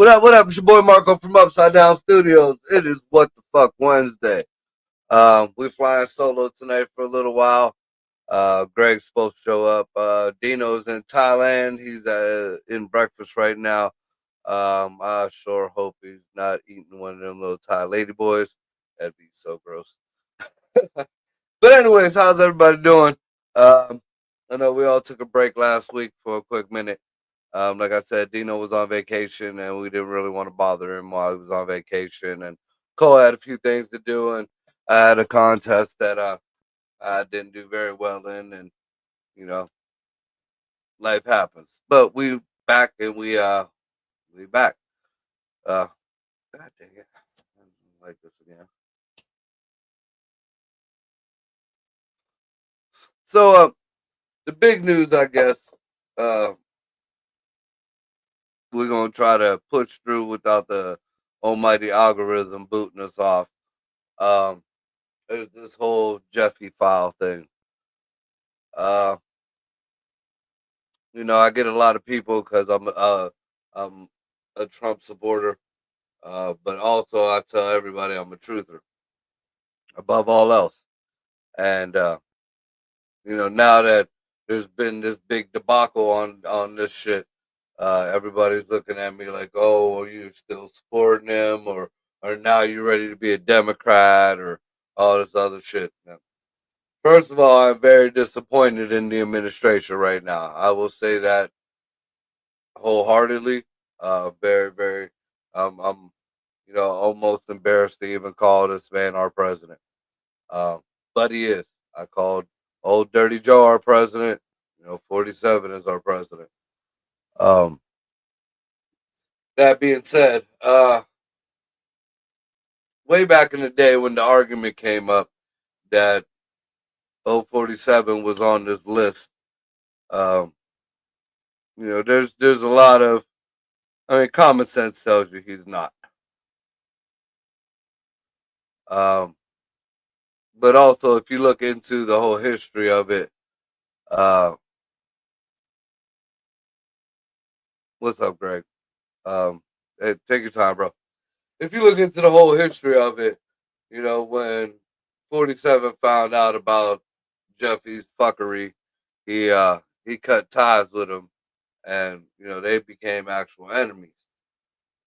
What up? What up? It's your boy Marco from Upside Down Studios. It is What the Fuck Wednesday. We're flying solo tonight for a little while. Greg's supposed to show up. Dino's in Thailand. He's in breakfast right now. I sure hope he's not eating one of them little Thai lady boys. That'd be so gross. But anyways, how's everybody doing? Um, I know we all took a break last week for a quick minute. Like I said, Dino was on vacation, and we didn't really want to bother him while he was on vacation. And Cole had a few things to do, and I had a contest that I didn't do very well in, and you know, life happens. But we back, and we back. God dang it, I don't like this again. So, the big news, I guess, uh, we're gonna try to push through without the almighty algorithm booting us off. Um, is this whole Jeffy file thing. Uh, I get a lot of people because I'm a Trump supporter, but also I tell everybody I'm a truther above all else. And now that there's been this big debacle on this shit, everybody's looking at me like, "Oh, are you still supporting him, or now you ready to be a Democrat, or all this other shit?" Now, first of all, I'm very disappointed in the administration right now. I will say that wholeheartedly. Very, very. I'm, almost embarrassed to even call this man our president. But he is. I called old Dirty Joe our president. 47 is our president. Um, that being said, way back in the day when the argument came up that 047 was on this list, um, there's a lot of. I mean, common sense tells you he's not. Um, but also, if you look into the whole history of it, uh, what's up, Greg? Hey, take your time, bro. If you look into the whole history of it, when 47 found out about Jeffy's fuckery, he cut ties with him, and they became actual enemies.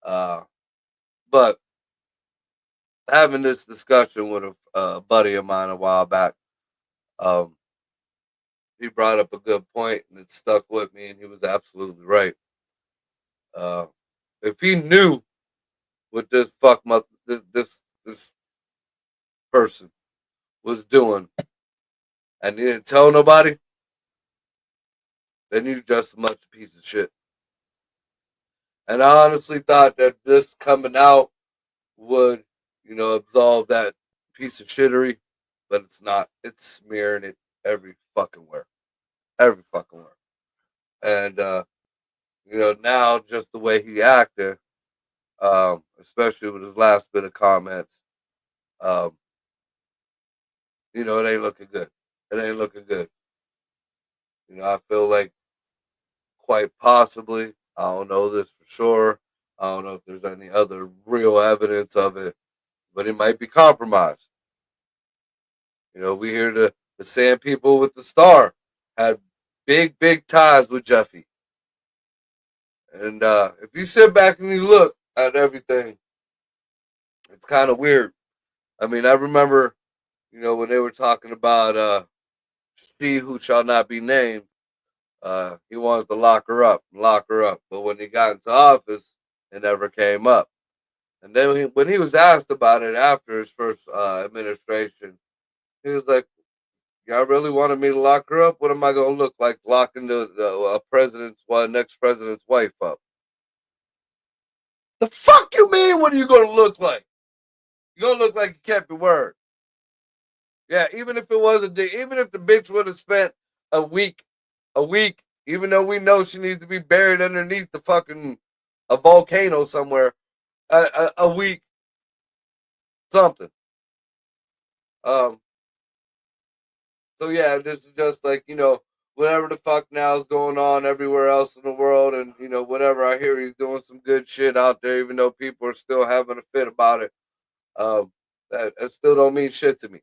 Uh, but having this discussion with a buddy of mine a while back, um, he brought up a good point, and it stuck with me, and he was absolutely right. Uh, if he knew what this person was doing, and he didn't tell nobody, then he's just as much a piece of shit. And I honestly thought that this coming out would, absolve that piece of shittery, but it's not. It's smearing it every fucking where, every fucking where. And now just the way he acted, especially with his last bit of comments, um, it ain't looking good. It ain't looking good. I feel like quite possibly, I don't know this for sure. I don't know if there's any other real evidence of it, but it might be compromised. We hear the same people with the star had big, big ties with Jeffy. And if you sit back and you look at everything, it's kind of weird. I mean, I remember, when they were talking about she who shall not be named, he wanted to lock her up, lock her up. But when he got into office, it never came up. And then when he was asked about it after his first administration, he was like, "Y'all really wanted me to lock her up? What am I going to look like locking the next president's wife up?" The fuck you mean? What are you gonna look like? You're gonna look like you kept your word. Yeah, even if it was even if the bitch would have spent a week, even though we know she needs to be buried underneath the fucking a volcano somewhere, a week, something. Um, so yeah, this is just like, whatever the fuck now is going on everywhere else in the world, and whatever I hear he's doing some good shit out there, even though people are still having a fit about it. That still don't mean shit to me.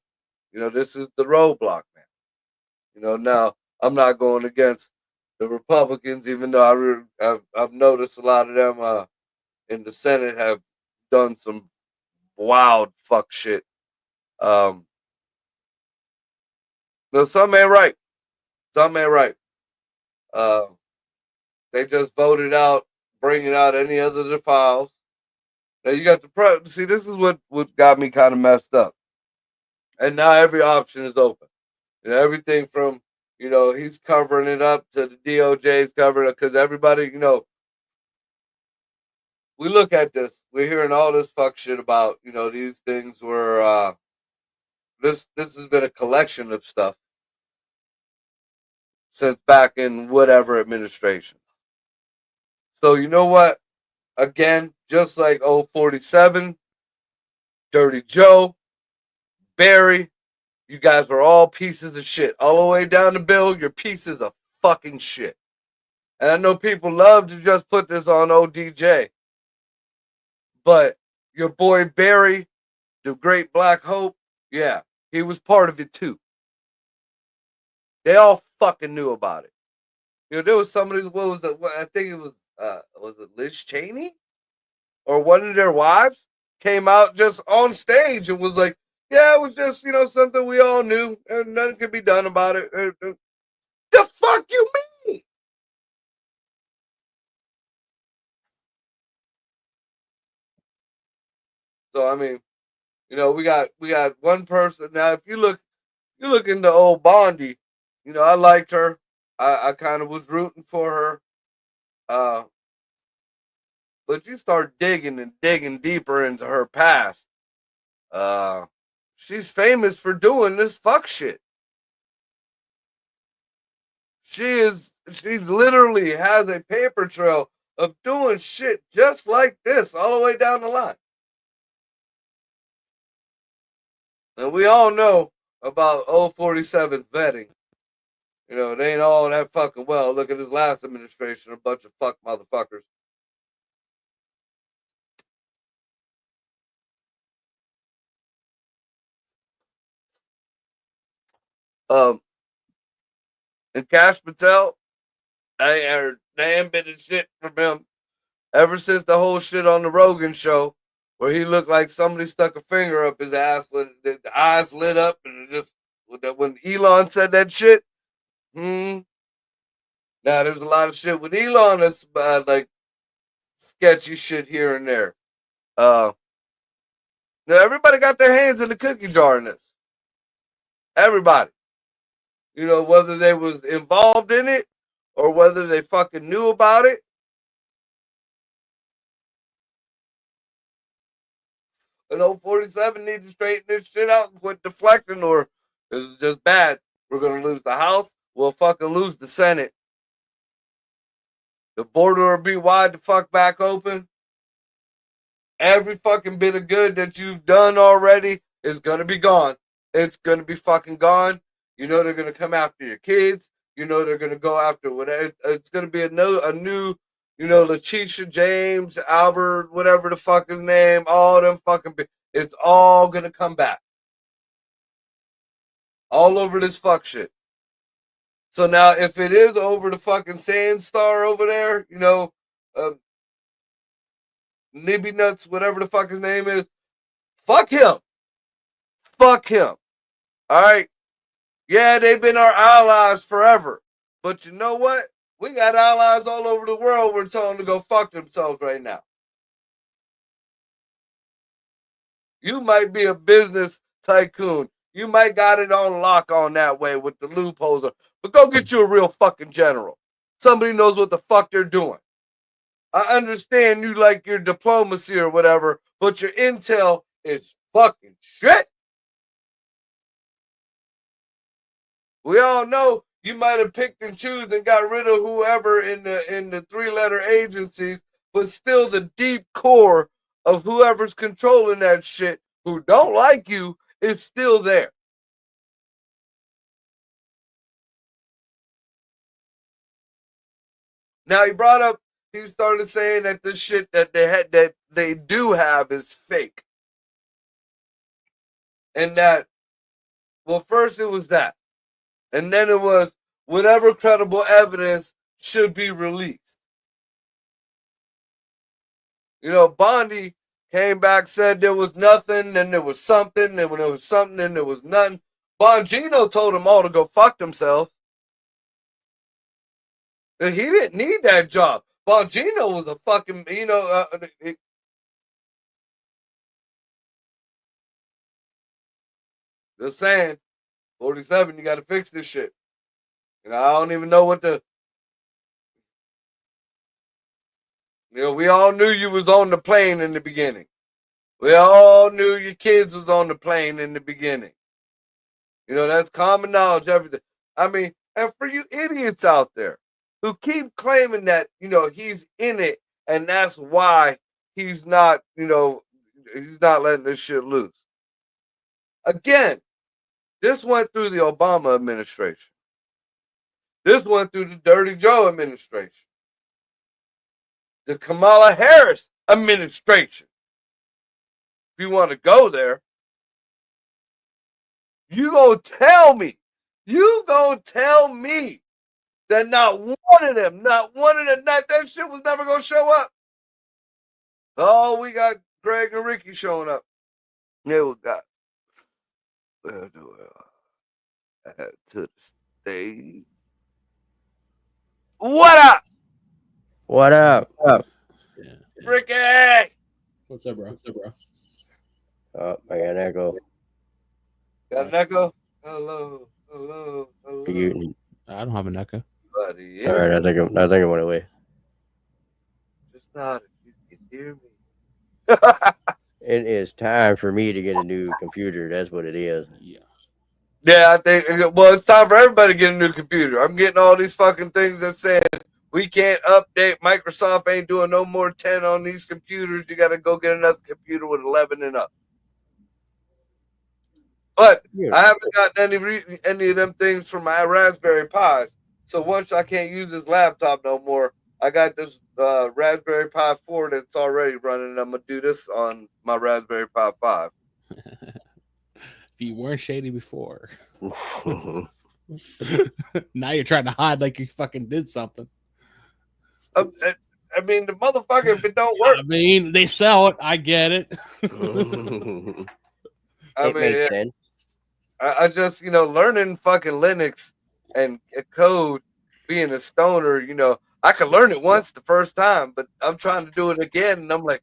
This is the roadblock, man. Now I'm not going against the Republicans, even though I've noticed a lot of them in the Senate have done some wild fuck shit. No, some ain't right. Some ain't right. Uh, they just voted out, bringing out any other the files. Now you got the see. This is what got me kind of messed up. And now every option is open. Everything from he's covering it up to the DOJ's covering it because everybody we look at this. We're hearing all this fuck shit about these things were this has been a collection of stuff since back in whatever administration. So you know what? Again, just like 047, Dirty Joe, Barry, you guys were all pieces of shit. All the way down the bill, you're pieces of fucking shit. And I know people love to just put this on ODJ. But your boy Barry, the Great Black Hope, yeah, he was part of it too. They all fucking knew about it. There was somebody, what was it? I think it was it Liz Cheney? Or one of their wives came out just on stage and was like, yeah, it was just, something we all knew and nothing could be done about it. The fuck you mean? So, I mean, we got one person. Now, if you look into old Bondi, I liked her. I kind of was rooting for her. But you start digging and digging deeper into her past. Uh, she's famous for doing this fuck shit. She literally has a paper trail of doing shit just like this all the way down the line. And we all know about 047's vetting. They ain't all that fucking well. Look at his last administration, a bunch of fuck motherfuckers. Um, and Cash Patel, they ain't been in shit from him ever since the whole shit on the Rogan show, where he looked like somebody stuck a finger up his ass when the eyes lit up, and just when Elon said that shit. Now there's a lot of shit with Elon that's like sketchy shit here and there. Uh, Now everybody got their hands in the cookie jar in this. Everybody. Whether they was involved in it or whether they fucking knew about it. And 047 need to straighten this shit out and quit deflecting, or this is just bad. We're gonna lose the House. We'll fucking lose the Senate. The border will be wide the fuck back open. Every fucking bit of good that you've done already is gonna be gone. It's gonna be fucking gone. They're gonna come after your kids. They're gonna go after whatever. It's gonna be a new, Letitia James, Albert, whatever the fuck his name, all them fucking. It's all gonna come back. All over this fuck shit. So now, if it is over the fucking Sand Star over there, Nibby Nuts, whatever the fuck his name is, fuck him. Fuck him. All right. Yeah, they've been our allies forever. But you know what? We got allies all over the world. We're telling them to go fuck themselves right now. You might be a business tycoon. You might got it on lock on that way with the loopholes. But go get you a real fucking general. Somebody knows what the fuck they're doing. I understand you like your diplomacy or whatever, but your intel is fucking shit. We all know you might have picked and choose and got rid of whoever in the 3-letter agencies, but still the deep core of whoever's controlling that shit who don't like you is still there. Now he started saying that the shit that they do have is fake. And that, well, first it was that. And then it was whatever credible evidence should be released. You know, Bondi came back, said there was nothing, then there was something, and when there was something, then there was nothing. Bongino told them all to go fuck themselves. He didn't need that job. Bongino was a fucking, just saying, 47, you got to fix this shit. I don't even know what the, we all knew you was on the plane in the beginning. We all knew your kids was on the plane in the beginning. That's common knowledge, everything. I mean, and for you idiots out there who keep claiming that, he's in it and that's why he's not, he's not letting this shit loose. Again, this went through the Obama administration. This went through the Dirty Joe administration. The Kamala Harris administration. If you want to go there, you gonna tell me that not one of them, that shit was never gonna show up. Oh, we got Greg and Ricky showing up. Yeah, we got to the stage. What up? What up? Yeah. Ricky! What's up, bro? Oh, I got an echo. Got an echo? Hello. I don't have an echo. Buddy, All right, I think it went away. Just not if you can hear me. It is time for me to get a new computer. That's what it is. Yeah, I think. Well, it's time for everybody to get a new computer. I'm getting all these fucking things that saying we can't update. Microsoft ain't doing no more 10 on these computers. You got to go get another computer with 11 and up. But I haven't gotten any of them things from my Raspberry Pi. So once I can't use this laptop no more, I got this Raspberry Pi 4 that's already running. I'm gonna do this on my Raspberry Pi 5. If you weren't shady before, now you're trying to hide like you fucking did something. I mean, the motherfucker, if it don't work. I mean, they sell it. I get it. It makes sense. I just, learning fucking Linux and code, being a stoner, I could learn it once the first time, but I'm trying to do it again, and I'm like,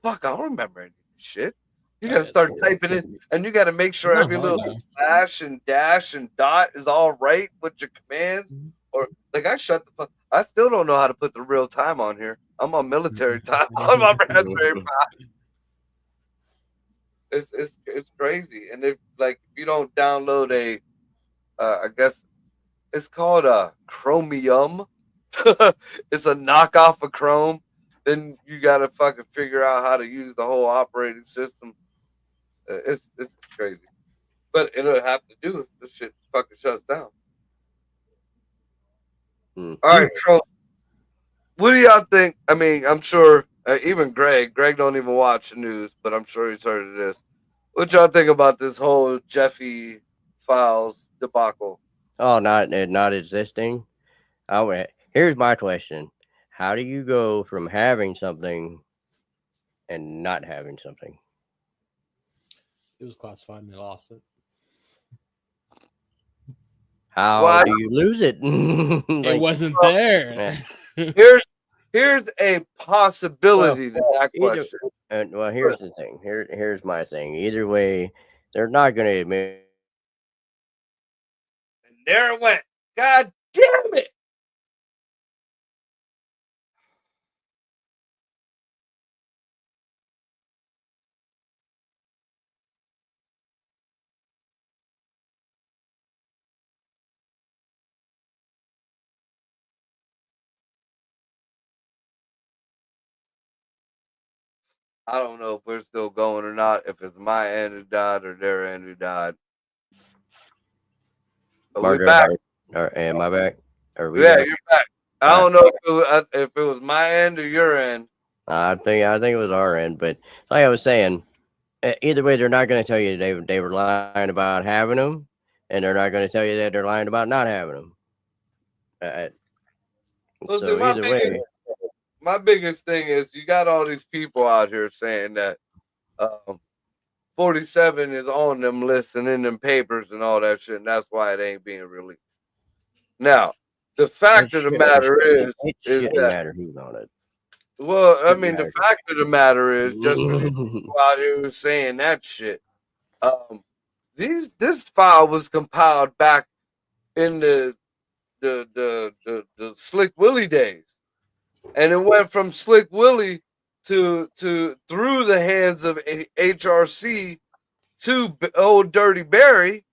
fuck, I don't remember any shit. You got to start typing it, and you got to make sure every little slash and dash and dot is all right with your commands. Or, like, I still don't know how to put the real time on here. I'm on military time on my Raspberry Pi. It's crazy. And if you don't download I guess it's called a Chromium. It's a knockoff of Chrome. Then you got to fucking figure out how to use the whole operating system. It's crazy, but it'll have to do if this shit fucking shuts down. All right, so what do y'all think? I mean, I'm sure even Greg don't even watch the news, but I'm sure he's heard of this. What y'all think about this whole Jeffy Files debacle? Oh, not existing. Here's my question: how do you go from having something and not having something? It was classified and they lost it. How do you lose it? It wasn't there. Here's a possibility to that question. Well, here's the thing. Here's my thing. Either way, they're not going to admit. And there it went. God damn it! I don't know if we're still going or not. If it's my end who died or their end who died. But we Mark, back. am I back? Are we Yeah, back? you're back. I don't know if it was my end or your end. I think it was our end, but like I was saying, either way, they're not going to tell you they were lying about having them, and they're not going to tell you that they're lying about not having them. Well, So see, either way, my biggest thing is you got all these people out here saying that 47 is on them lists and in them papers and all that shit, and that's why it ain't being released. Now, the fact of the matter is shouldn't that matter who's on it. well, I Shouldn't mean, the matter. fact of the matter is just for these people out here who's saying that shit. This file was compiled back in the Slick Willie days, and it went from Slick Willie to through the hands of HRC to old Dirty Barry.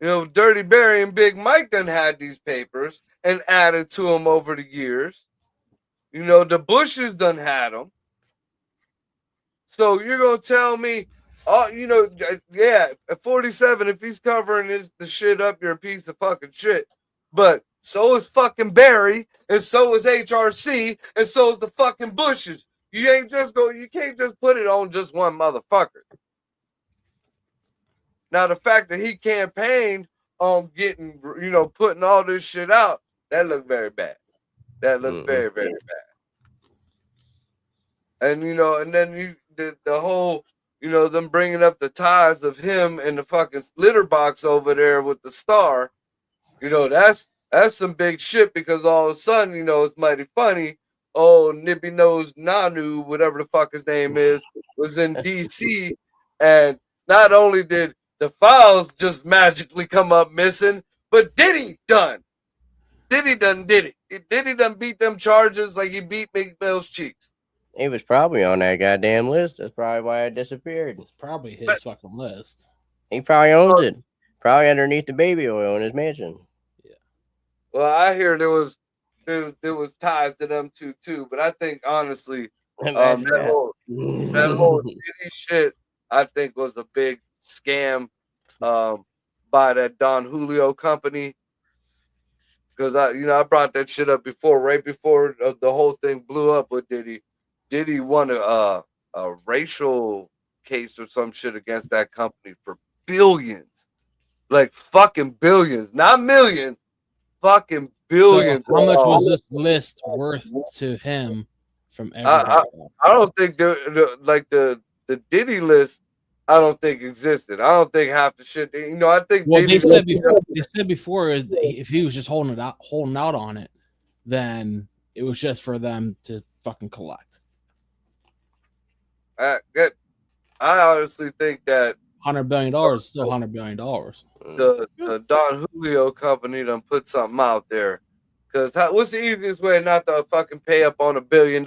You know, Dirty Barry and Big Mike done had these papers and added to them over the years. You know, the Bushes done had them. So you're gonna tell me, oh, you know, yeah, at 47, if he's covering the shit up, you're a piece of fucking shit. But so is fucking Barry, and so is HRC, and so is the fucking Bushes. You can't just put it on just one motherfucker. Now the fact that he campaigned on getting, you know, putting all this shit out, that looked very bad. That looked very, very bad. And you know, and then the whole, you know, them bringing up the ties of him and the fucking litter box over there with the star. You know, that's some big shit because all of a sudden, you know, it's mighty funny. Oh, Nippy Nose Nanu, whatever the fuck his name is, was in DC, and not only did the files just magically come up missing, but Diddy done beat them charges like he beat Meek Mill's cheeks. He was probably on that goddamn list. That's probably why it disappeared. It's probably his fucking list. He probably owns it. Probably underneath the baby oil in his mansion. Yeah. Well, I hear there was ties to them too, but I think honestly, that whole Diddy shit, I think was a big scam by that Don Julio company. Because I brought that shit up before, right before the whole thing blew up with Diddy. Diddy won a racial case or some shit against that company for billions, like fucking billions, not millions, fucking billions. So how much was this list worth to him from everybody? I don't think the Diddy list, I don't think existed. I don't think half the shit. You know, I think. Well, Diddy they said before if he was just holding out on it, then it was just for them to fucking collect. I honestly think that $100 billion is still $100 billion. The Don Julio company done put something out there. Because what's the easiest way not to fucking pay up on $1 billion?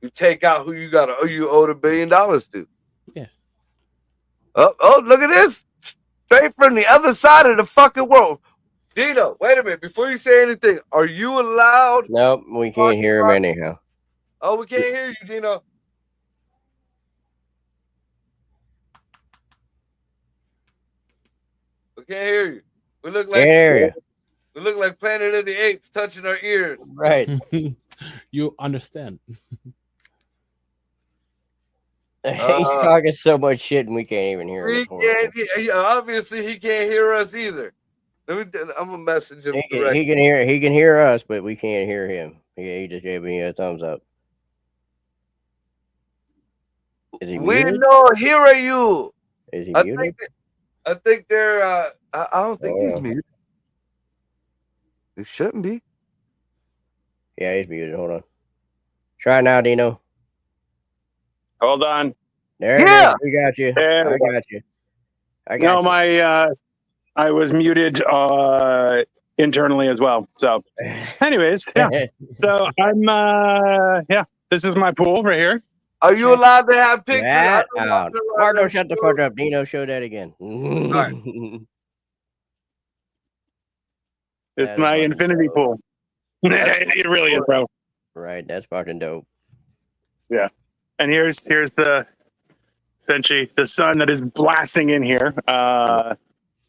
You take out who you got you owe $1 billion to. Yeah. Oh, look at this. Straight from the other side of the fucking world. Dino, wait a minute. Before you say anything, are you allowed? Nope, we can't hear him anyhow. Oh, we can't hear you, Dino. We can't hear you. We look like we look like Planet of the Apes touching our ears. Right. You understand. He's talking so much shit and we can't even hear him. Obviously, he can't hear us either. I'm gonna message him. He can hear us, but we can't hear him. He just gave me a thumbs up. Is he muted? We know. Here are you. Is he muted? I think they're. I don't think he's muted. He shouldn't be. Yeah, he's muted. Hold on. Try now, Dino. Hold on. There it is. We got you. There I got you. I was muted internally as well. So, anyways, yeah. So I'm this is my pool right here. Are you allowed to have pictures? Marco, shut the fuck up. Dino, show that again. All right. It's my infinity pool. It really is, bro. Right, that's fucking dope. Yeah. And here's the essentially the sun that is blasting in here.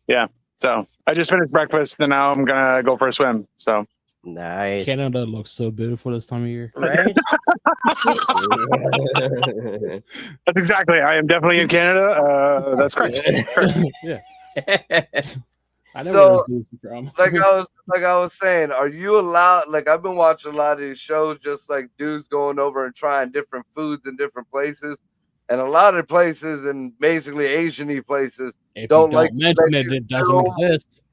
Yeah. So I just finished breakfast, and now I'm gonna go for a swim. So Nice. Canada looks so beautiful this time of year. Right? that's exactly. I am definitely in Canada. That's correct. Yeah. I know So, where this from. like I was saying, are you allowed? Like I've been watching a lot of these shows, just like dudes going over and trying different foods in different places, and a lot of places, and basically Asian-y places, If don't you like don't mention let it, you it doesn't film- exist.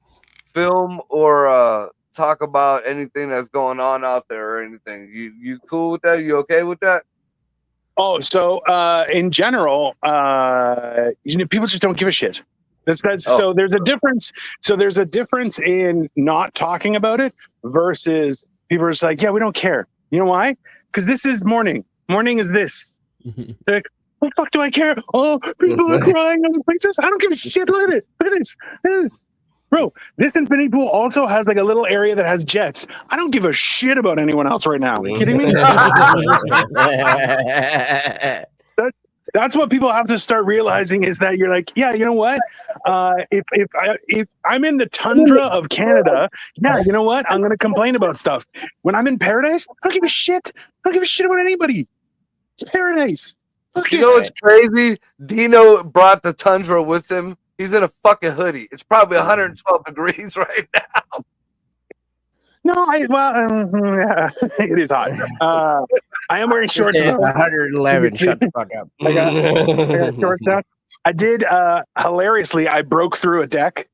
film or talk about anything that's going on out there or anything. You cool with that? You okay with that? Oh, so in general, people just don't give a shit. So there's a difference. So there's a difference in not talking about it versus people are just like, yeah, we don't care. You know why? Because this is morning. Morning is this. They're like, what the fuck do I care? Oh, people are crying on the princess. I don't give a shit. Look at it. Look at this. This. Bro, this infinity pool also has like a little area that has jets. I don't give a shit about anyone else right now. Are you kidding me? That's what people have to start realizing is that you're like, yeah, you know what? If I'm in the tundra of Canada, yeah, you know what? I'm gonna complain about stuff. When I'm in paradise, I don't give a shit. I don't give a shit about anybody. It's paradise. Look You know what's crazy? Dino brought the tundra with him. He's in a fucking hoodie. It's probably 112 degrees right now. No, yeah, it is hot. I am wearing shorts. It's 111. Shut the fuck up. I got shorts now. I did hilariously. I broke through a deck,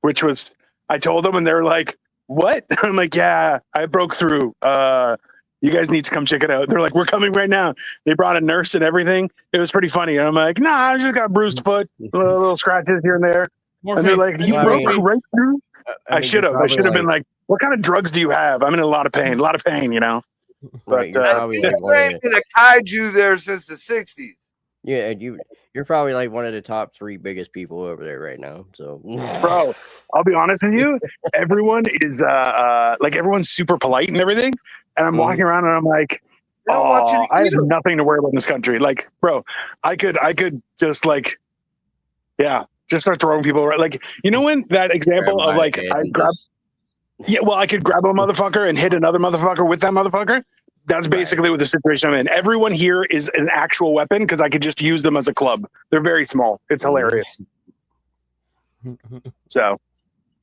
which was. I told them, and they're like, "What?" I'm like, "Yeah, I broke through. You guys need to come check it out." They're like, "We're coming right now." They brought a nurse and everything. It was pretty funny. And I'm like, "Nah, I just got a bruised foot, little scratches here and there." More And they're fake. like, "You Well, I broke mean- right through." I mean, should have. you're I should have probably been like, "What kind of drugs do you have?" I'm in a lot of pain. A lot of pain, you know. right, you're but, probably There like one of ain't the, been a kaiju there since the 60s. yeah, you're probably like one of the top 3 biggest people over there right now. So, Bro, I'll be honest with you. Everyone is like everyone's super polite and everything. And I'm walking around and I'm like, They don't want you oh, to I eat have 'em. nothing to worry about in this country. Like, bro, I could just like, yeah, just start throwing people around. Like, you know when that example grab of my like head I and grab, just- yeah, well, I could grab a motherfucker and hit another motherfucker with that motherfucker. That's basically what the situation I'm in. Everyone here is an actual weapon because I could just use them as a club. They're very small. It's hilarious. So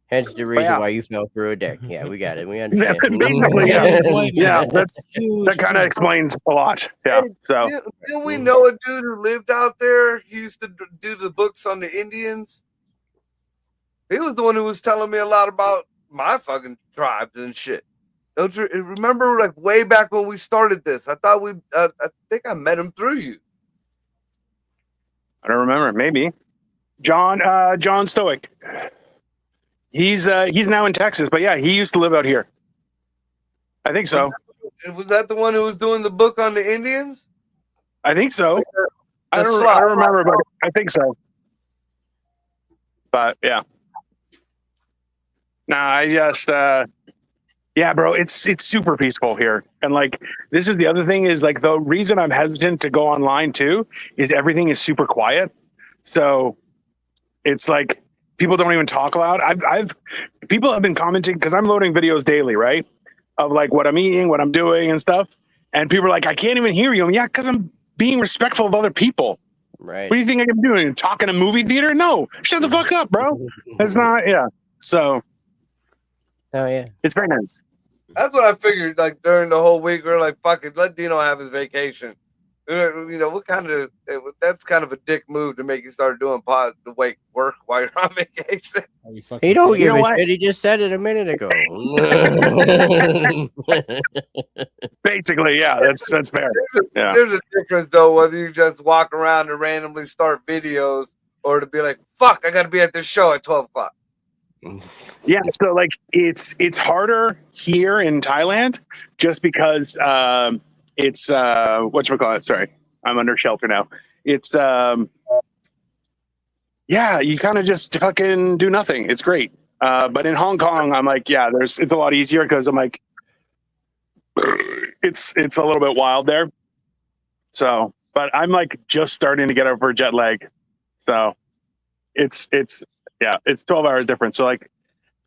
hence the reason yeah. why you fell through a deck. Yeah, we got it. We understand. basically, yeah, yeah. That's Huge that kind of thing. explains a lot. Yeah. Hey, So Didn't we know a dude who lived out there? He used to do the books on the Indians. He was the one who was telling me a lot about my fucking tribes and shit. Don't you remember, like way back when we started this? I thought I think I met him through you. I don't remember. Maybe John Stoic. He's now in Texas, but yeah, he used to live out here. I think so. Was that the one who was doing the book on the Indians? I think so. I The don't slot. remember, but I think so. But yeah. Nah, I just yeah, bro, it's super peaceful here. And like this is the other thing is like the reason I'm hesitant to go online too is everything is super quiet. So it's like people don't even talk loud. I've people have been commenting because I'm loading videos daily, right? Of like what I'm eating, what I'm doing and stuff. And people are like, I can't even hear you. Yeah, because I'm being respectful of other people. Right. What do you think I'm doing? Talking a movie theater? No, shut the fuck up, bro. It's not, yeah. So Oh yeah. it's very nice. That's what I figured. Like during the whole week, we're like, "Fuck it, let Dino have his vacation." You know, what kind of? That's kind of a dick move to make you start doing work while you're on vacation. Are you fucking He don't kidding? give know a what? shit. He just said it a minute ago. Basically, yeah, that's fair. Yeah. There's a difference though, whether you just walk around and randomly start videos, or to be like, "Fuck, I got to be at this show at 12 o'clock." Yeah, so like it's harder here in Thailand just because it's whatchamacallit, sorry. I'm under shelter now. It's yeah, you kind of just fucking do nothing. It's great. But in Hong Kong, I'm like, yeah, it's a lot easier because I'm like it's a little bit wild there. So, but I'm like just starting to get over jet lag. So it's 12 hours difference. So like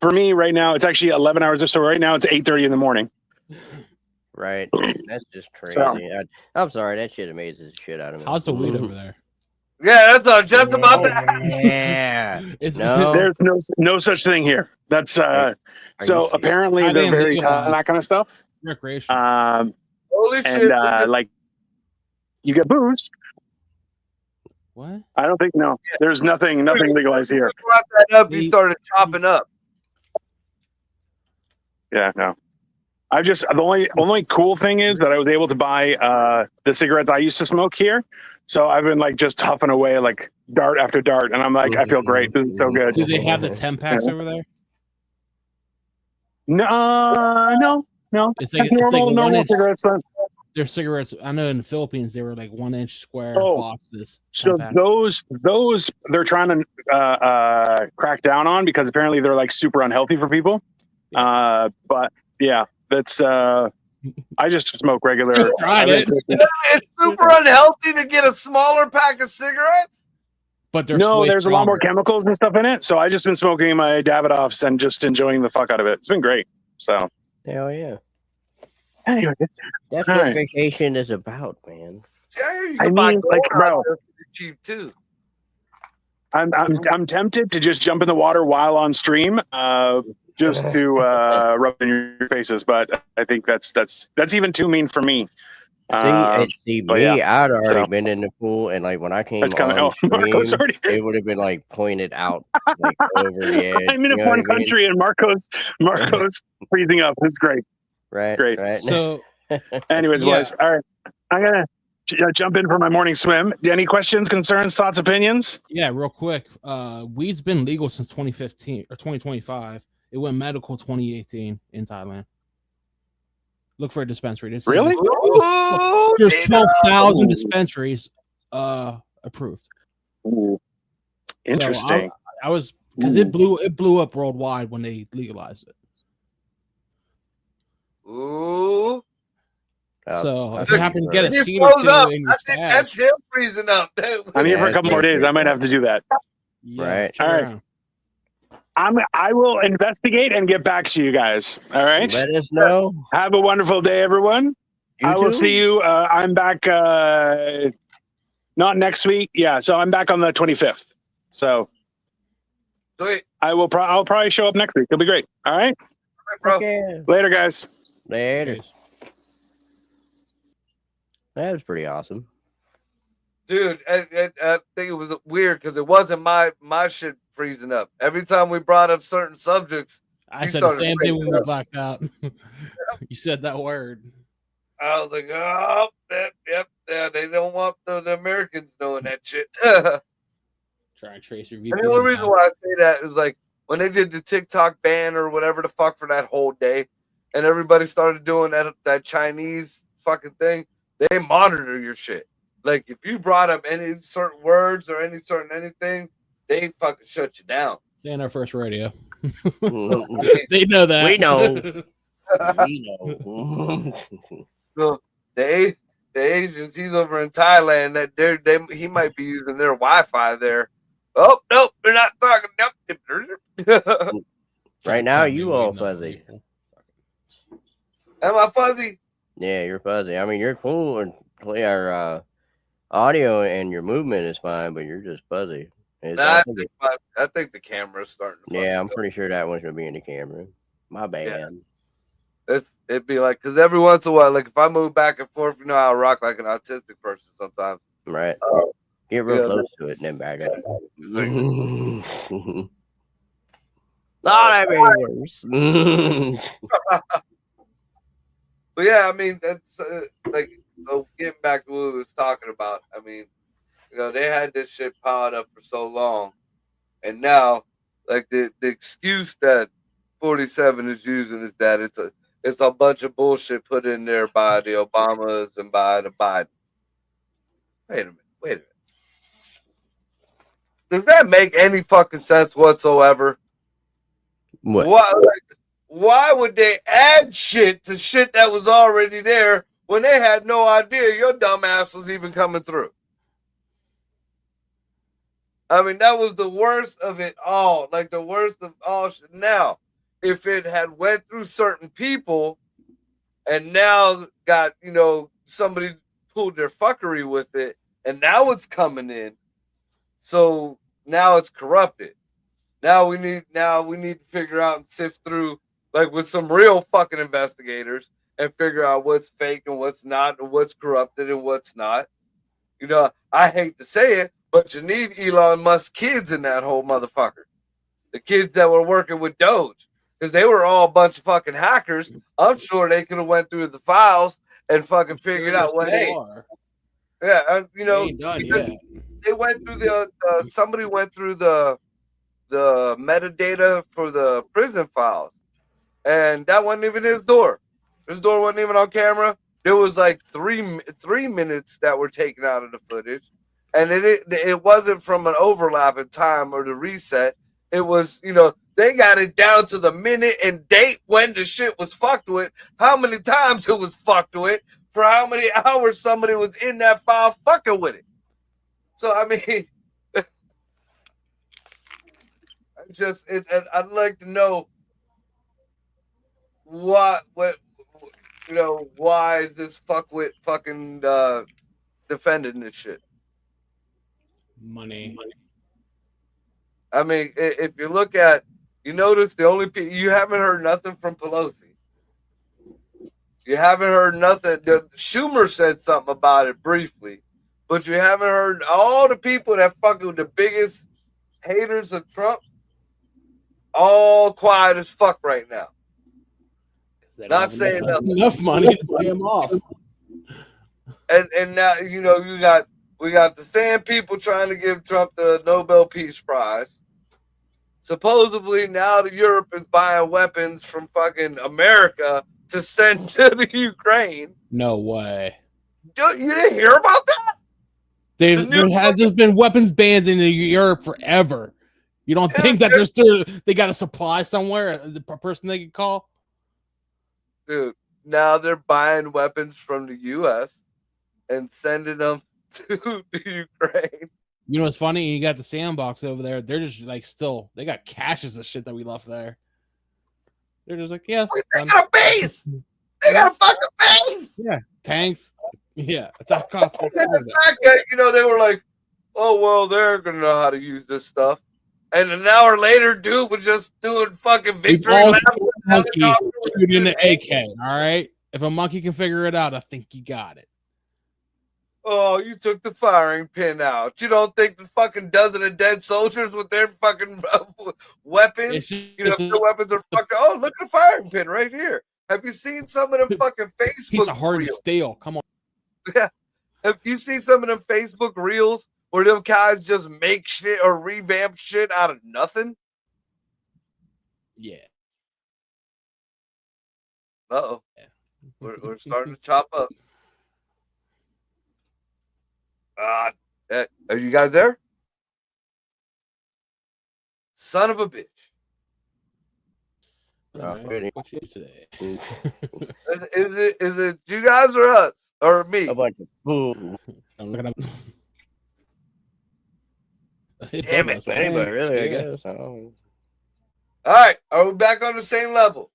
for me right now, it's actually 11 hours or so. Right now it's 8:30 in the morning. Right. That's just crazy. So- I'm sorry. That shit amazes the shit out of me. How's the weed over there? Yeah, that's what I'm just about to ask. Yeah. It's No. There's no such thing here. That's Are so you- apparently I they're didn't very realize. tough on that kind of stuff. recreation. Holy And shit. like you get booze. What? I don't think there's nothing legalized here. Brought that up, you The- started chopping up. Yeah, no. I just the only cool thing is that I was able to buy the cigarettes I used to smoke here. So I've been like just huffing away like dart after dart, and I'm like, I feel great. This is so good. Do they have the 10 packs over there? No. It's like a normal 1-inch. cigarettes. Their cigarettes. I know in the Philippines they were like 1-inch square Oh, boxes. So 10 pack. those they're trying to crack down on because apparently they're like super unhealthy for people. But yeah, that's I just smoke regular. Just tried it. It's super unhealthy to get a smaller pack of cigarettes. But they're No, way there's a lot more stronger. chemicals and stuff in it. So I just been smoking my Davidoffs and just enjoying the fuck out of it. It's been great. So Hell yeah. anyway, That's All what right. vacation is about, man. See, I hear you I can buy mean, gold like, out bro. there pretty cheap too. I'm tempted to just jump in the water while on stream, just to rub it in your faces. But I think that's even too mean for me. See, but me, yeah, I'd already so- been in the pool, and like when I came That's kind on of Marco's stream, already. it would have been like pointed out like over the edge. I'm in you a know foreign what I mean? country and Marco's freezing up. It's great. Right, Great. right. So Anyways, Yeah. boys. All right, I'm gonna jump in for my morning swim. Any questions, concerns, thoughts, opinions? yeah, real quick. Weed's been legal since 2015 or 2025. It went medical 2018 in Thailand. Look for a dispensary. This Really? Ooh, There's Dino. 12,000 dispensaries approved. Ooh, interesting. I was because it blew up worldwide when they legalized it. Ooh. So if I you happen to get a He seed or froze two up. in your I think stash, that's him freezing up. I'm here for a Yeah, couple more days. I might have to do that. yeah, Right. check All it right. out. I will investigate and get back to you guys. All right. Let us know. Have a wonderful day, everyone. You I will too? see you. I'm back. Not next week. Yeah. So I'm back on the 25th. So Sweet. I'll probably show up next week. It'll be great. All right. Bro. Okay. Later, guys. Later. Cheers. That was pretty awesome. Dude, I think it was weird because it wasn't my shit freezing up. Every time we brought up certain subjects, I You said the started same thing when freaking we out. blacked out. You said that word. I was like, oh, yep, they don't want the Americans knowing that shit. And Try and trace your the only reason VPN. why I say that is like when they did the TikTok ban or whatever the fuck for that whole day, and everybody started doing that Chinese fucking thing, they monitor your shit. Like if you brought up any certain words or any certain anything, they fucking shut you down. Saying our first radio. we They know that. We know. know. So the agencies over in Thailand that he might be using their Wi-Fi there. Oh nope, they're not talking. Nope. Right now, Tell me you we all know fuzzy. people. Am I fuzzy? Yeah, you're fuzzy. I mean, you're cool and clear. Audio and your movement is fine, but you're just fuzzy. Nah, I think the camera's starting to. Yeah, I'm fuck pretty sure that one's gonna be in the camera. My bad. It'd be like because every once in a while, like if I move back and forth, you know, I rock like an autistic person sometimes. Right. Get real Yeah. close to it and then back up. Oh, that made it worse. But yeah, I mean that's like getting back to what we was talking about. I mean, you know, they had this shit piled up for so long, and now like the excuse that 47 is using is that it's a bunch of bullshit put in there by the Obamas and by the Biden. Wait a minute. Does that make any fucking sense whatsoever? What? Why would they add shit to shit that was already there when they had no idea your dumb ass was even coming through. I mean, that was the worst of it all. Like the worst of all shit. Now, if it had went through certain people and now got, somebody pulled their fuckery with it and now it's coming in. So now it's corrupted. Now we need to figure out and sift through like with some real fucking investigators and figure out what's fake and what's not and what's corrupted and what's not. I hate to say it, but you need Elon Musk kids in that whole motherfucker. The kids that were working with Doge, because they were all a bunch of fucking hackers. I'm sure they could have went through the files and fucking figured out what. Hey, yeah, Ain't done yet. they went through somebody went through the metadata for the prison files, and that wasn't even his door. His door wasn't even on camera. There was like three minutes that were taken out of the footage, and it wasn't from an overlap in time or the reset. It was, they got it down to the minute and date when the shit was fucked with, how many times it was fucked with, for how many hours somebody was in that file fucking with it. So I mean, I'd like to know why is this fuckwit fucking defending this shit? Money. I mean, if you look at, you notice the only people, you haven't heard nothing from Pelosi. You haven't heard nothing. Schumer said something about it briefly, but you haven't heard all the people that fucking the biggest haters of Trump, all quiet as fuck right now. Not saying nothing. Enough money to pay him off. And now we got the same people trying to give Trump the Nobel Peace Prize. Supposedly now Europe is buying weapons from fucking America to send to the Ukraine. No way. Dude, you didn't hear about that? There has just been weapons bans in Europe forever. You don't think that they got a supply somewhere, the person they could call? Dude, now they're buying weapons from the U.S. and sending them to the Ukraine. You know what's funny? You got the sandbox over there. They're just like they got caches of shit that we left there. They're just like, yeah. They got a base. They got a fucking base. Yeah, tanks. Yeah, attack off. They were like, oh well, they're gonna know how to use this stuff. And an hour later, dude was just doing fucking victory laps. Monkey shooting the AK. All right, if a monkey can figure it out, I think you got it. Oh, you took the firing pin out. You don't think the fucking dozen of dead soldiers with their fucking weapons? Their weapons are fucking. Oh, look at the firing pin right here. Have you seen some of them fucking Facebook piece of hard reels? steel? Come on. Yeah. Have you seen some of them Facebook reels where them guys just make shit or revamp shit out of nothing? Yeah. Uh-oh. We're starting to chop up. Are you guys there? Son of a bitch. What's you today? Is it you guys or us? Or me? A bunch of fools. I'm looking up. Damn it. Anybody, really, I Yeah. guess. I don't know. All right. Are we back on the same level?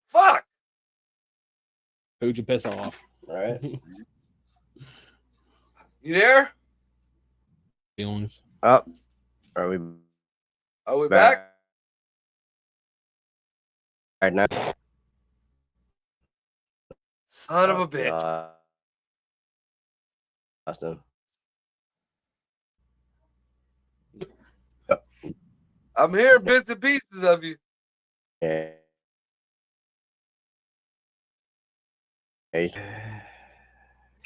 Fuck. Who'd you piss off? Right? You there? Feelings. Up. Are we Are we back? right now? Son of a bitch. Austin. I'm hearing bits and pieces of you. Yeah. Hey.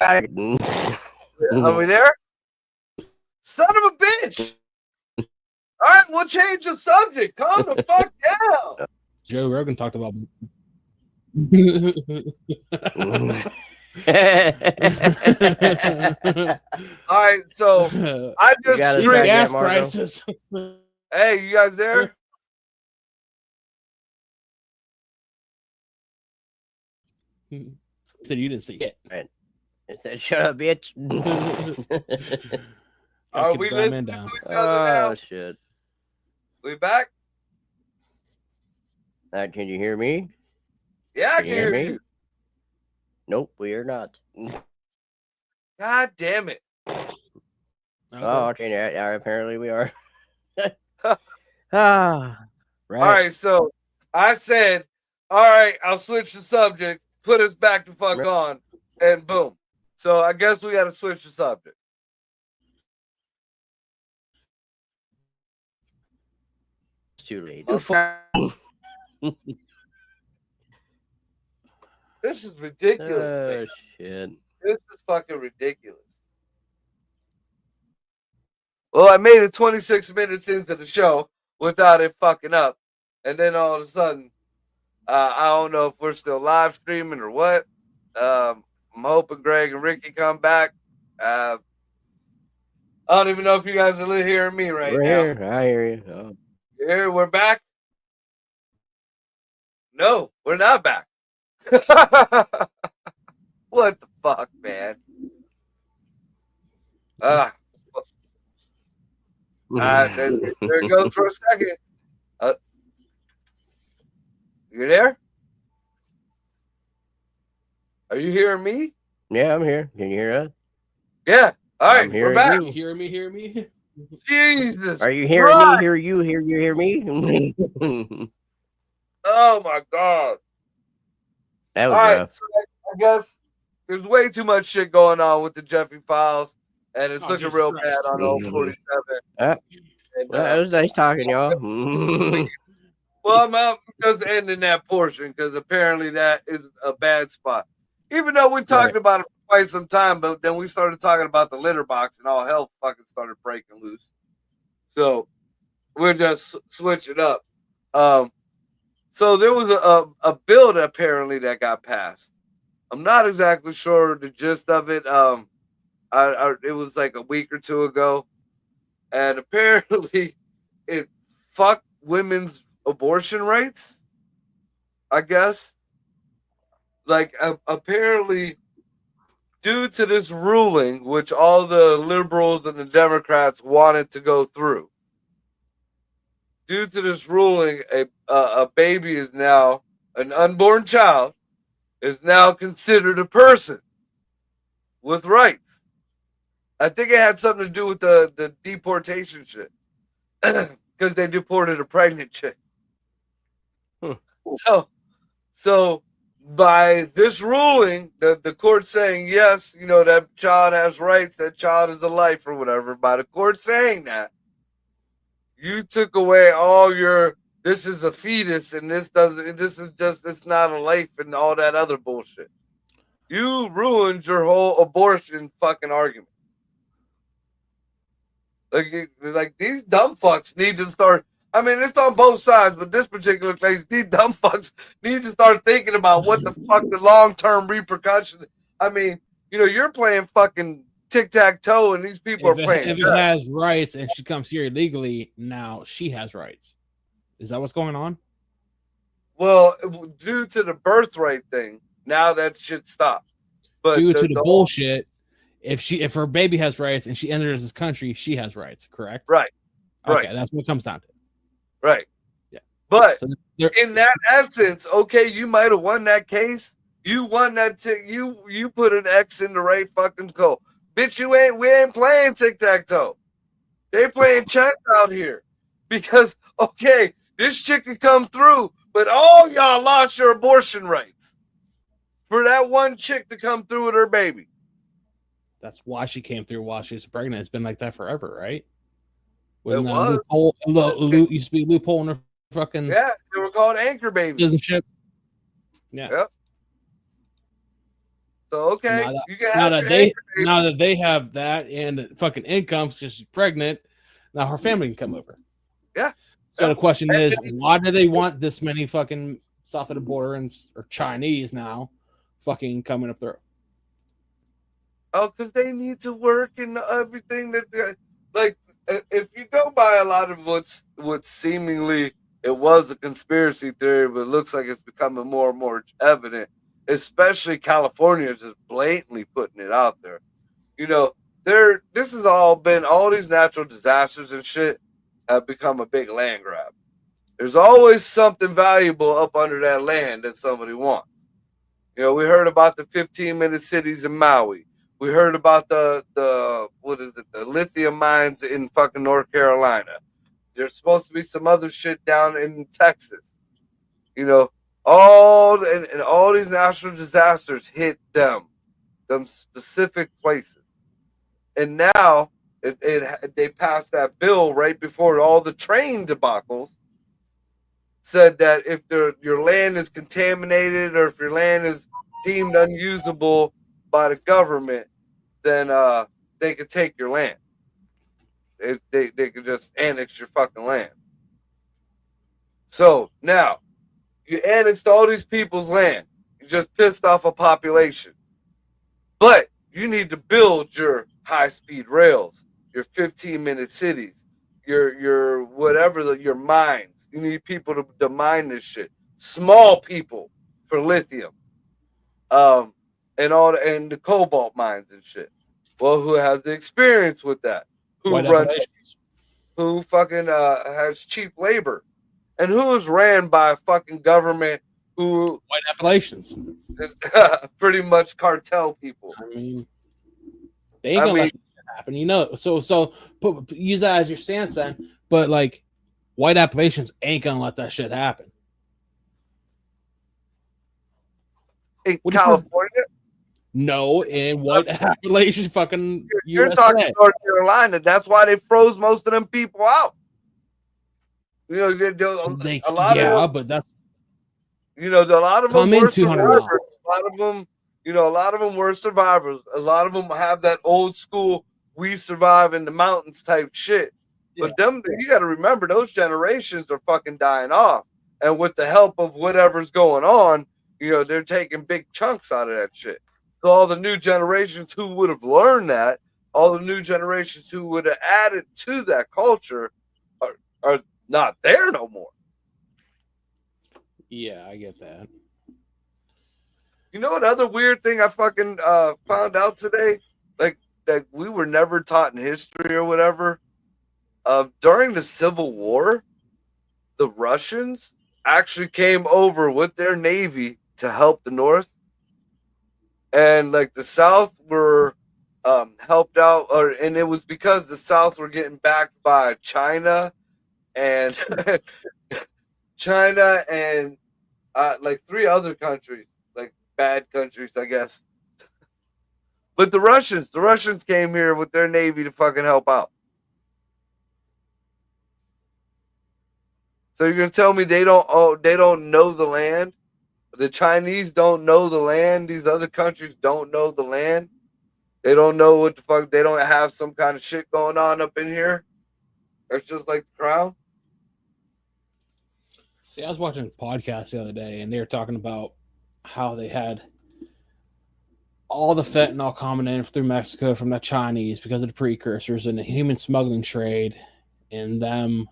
Are we there? Son of a bitch. All right, we'll change the subject. Calm the fuck down. Joe Rogan talked about. All right, so I just gotta These Drink gas it, Marco. prices. Hey, you guys there? Said you didn't see it. It said, "Shut up, bitch." Are Keep we the man listening down. to each other now? Oh shit! We back? Can you hear me? Yeah, I Can can you hear hear me? you. Nope, we are not. God damn it. Oh, okay. Yeah, apparently we are. Ah, right. All right, so I said, all right, I'll switch the subject, put us back the fuck Right. on, and boom. So I guess we got to switch the subject. It's too late. This is ridiculous. Oh man. shit! This is fucking ridiculous. Well, I made it 26 minutes into the show without it fucking up. And then all of a sudden, I don't know if we're still live streaming or what. I'm hoping Greg and Ricky come back. I don't even know if you guys are hearing me right We're now. here. I hear you. Oh. You here? We're back? No, we're not back. What the fuck, man? There it goes for a second. You there? Are you hearing me? Yeah, I'm here. Can you hear us? Yeah. All right, I'm we're hearing back. You hear me? Hear me? Jesus. Are you hearing Christ. me? Hear you? Hear you? Hear me? Oh my God. That All was right, rough. so I guess there's way too much shit going on with the Jeffrey Files, and it's Oh, looking Jesus real Christ. bad on old 47. Uh, And, Well, it was nice talking, y'all. well, I'm just ending that portion because apparently that is a bad spot. Even though we talked about it for quite some time, but then we started talking about the litter box and all hell fucking started breaking loose. So we're just switching up. So there was a bill that apparently that got passed. I'm not exactly sure the gist of it. It was like a week or two ago, and apparently it fucked women's abortion rights. I guess, like apparently, due to this ruling, which all the liberals and the Democrats wanted to go through, due to this ruling, a baby is now an unborn child is now considered a person with rights. I think it had something to do with the deportation shit because they deported a pregnant chick. So by this ruling, the court saying yes, you know that child has rights, that child is a life or whatever. By the court saying that, you took away all your. This is a fetus, and this doesn't. This is just. It's not a life, and all that other bullshit. You ruined your whole abortion fucking argument. Like these dumb fucks need to start. I mean, it's on both sides, but this particular case, these dumb fucks need to start thinking about what the fuck the long-term repercussions. I mean, you know, you're playing fucking tic-tac-toe, and these people are playing. If it has rights and she comes here illegally, now she has rights. Is that what's going on? Well, due to the birthright thing, now that shit stopped. But due to the bullshit, if her baby has rights and she enters this country, she has rights, correct? Right. Okay, that's what it comes down to. Right. Yeah. But so in that essence, okay, you might have won that case. You won that. You put an X in the right fucking goal, bitch. We ain't playing tic tac toe. They playing chess out here because okay, this chick could come through, but all y'all lost your abortion rights for that one chick to come through with her baby. That's why she came through while she was pregnant. It's been like that forever, right? It was. Used to be a loophole in her fucking yeah. They were called anchor babies. citizenship. Yeah. Yep. So okay, you can now have that they have that and fucking income's just pregnant, now her family can come over. Yeah. So the question is, why do they want this many fucking south of the border or Chinese now fucking coming up through? Oh, because they need to work and everything that like. If you go by a lot of what seemingly it was a conspiracy theory, but it looks like it's becoming more and more evident especially California is just blatantly putting it out there. You know, this has all these natural disasters and shit have become a big land grab. There's always something valuable up under that land that somebody wants. You know, we heard about the 15-minute cities in Maui. We heard about the lithium mines in fucking North Carolina. There's supposed to be some other shit down in Texas. You know, all these natural disasters hit them specific places. And now they passed that bill right before all the train debacles, said that if your land is contaminated or if your land is deemed unusable by the government, then they could take your land. They could just annex your fucking land. So now you annexed all these people's land. You just pissed off a population. But you need to build your high-speed rails, your 15-minute cities, your whatever, your mines. You need people to mine this shit. Small people for lithium, and the cobalt mines and shit. Well, who has the experience with that? Who fucking has cheap labor, and who is ran by a fucking government who White Appalachians is pretty much cartel people. I mean, they ain't gonna let that shit happen, you know. So use that as your stance then. But like, white Appalachians ain't gonna let that shit happen. In California? No, in white Appalachian fucking You're USA. talking North Carolina. That's why they froze most of them people out. You know, a lot of them, but that's you know, a lot of them were 200 survivors. miles. A lot of them, you know, a lot of them were survivors. A lot of them have that old school "we survive in the mountains" type shit. But them, you got to remember, those generations are fucking dying off. And with the help of whatever's going on, you know, they're taking big chunks out of that shit. So all the new generations who would have learned that, all the new generations who would have added to that culture are not there no more. Yeah, I get that. You know what other weird thing I fucking found out today? Like that we were never taught in history or whatever. During the Civil War, the Russians actually came over with their navy to help the North, and like the South were helped out, and it was because the South were getting backed by China and like three other countries, like bad countries, I guess. But the Russians came here with their navy to fucking help out. So you're gonna tell me they don't know the land? The Chinese don't know the land. These other countries don't know the land. They don't know what the fuck. They don't have some kind of shit going on up in here. It's just like the Crown. See, I was watching a podcast the other day, and they were talking about how they had all the fentanyl coming in through Mexico from the Chinese because of the precursors and the human smuggling trade, and them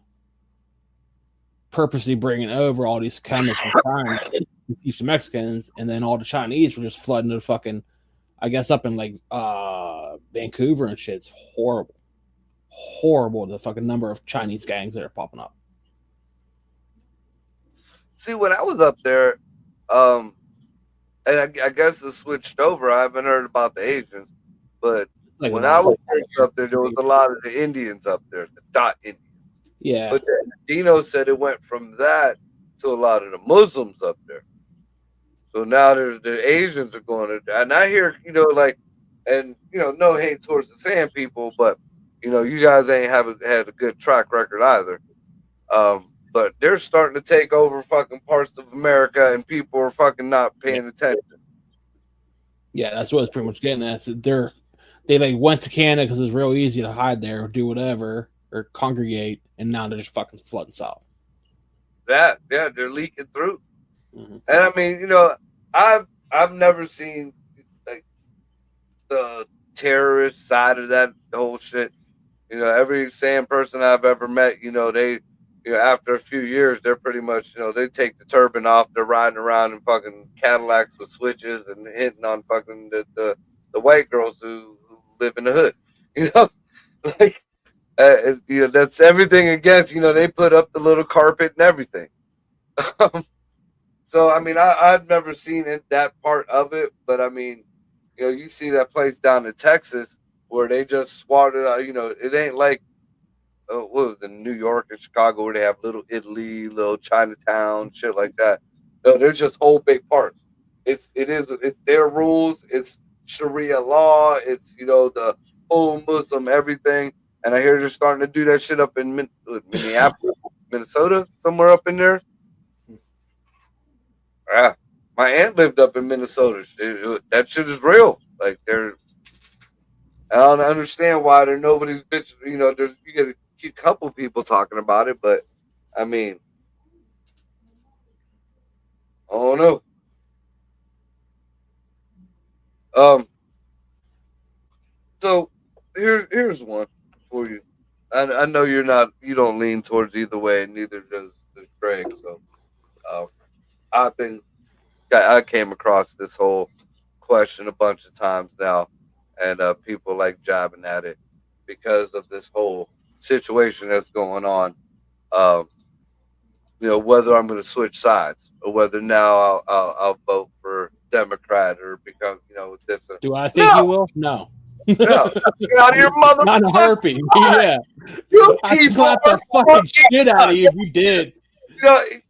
purposely bringing over all these chemicals from China to teach the Mexicans, and then all the Chinese were just flooding the fucking, I guess, up in like Vancouver and shit. It's horrible the fucking number of Chinese gangs that are popping up. See, when I was up there, and I guess it switched over. I haven't heard about the Asians, but Like when I was up there was a lot of the Indians up there, the Dot Indians. Yeah. But Dino said it went from that to a lot of the Muslims up there. So now the Asians are going to, and I hear, you know, like, and, you know, no hate towards the Sand people, but, you know, you guys ain't had a good track record either. But they're starting to take over fucking parts of America, and people are fucking not paying attention. Yeah, that's what it's pretty much getting at. So they like went to Canada because it was real easy to hide there or do whatever or congregate, and now they're just fucking flooding south. They're leaking through. Mm-hmm. And I mean, you know, I've never seen like the terrorist side of that whole shit. You know, every same person I've ever met, you know, they after a few years, they're pretty much, they take the turban off. They're riding around in fucking Cadillacs with switches and hitting on fucking the white girls who live in the hood. Like, that's everything against, they put up the little carpet and everything. So, I mean, I've never seen that part of it, but I mean, you see that place down in Texas where they just swatted out, it ain't like, what was it, New York and Chicago where they have Little Italy, Little Chinatown, shit like that. No, they're just whole big parks. It's their rules. It's Sharia law. It's, the whole Muslim everything. And I hear they're starting to do that shit up in Minneapolis, Minnesota, somewhere up in there. Yeah, my aunt lived up in Minnesota. That shit is real. Like, I don't understand why there nobody's bitch. There's you get a couple people talking about it, but I mean, I don't know. So here's one for you. I know you don't lean towards either way, and neither does Greg. So, I came across this whole question a bunch of times now, and people like jabbing at it because of this whole situation that's going on. Whether I'm going to switch sides or whether now I'll vote for Democrat or become, this. Do I think you will? No. No, get out of your motherfucker. Not a harpy. Yeah. You I people slap the fucking shit out of you if you did.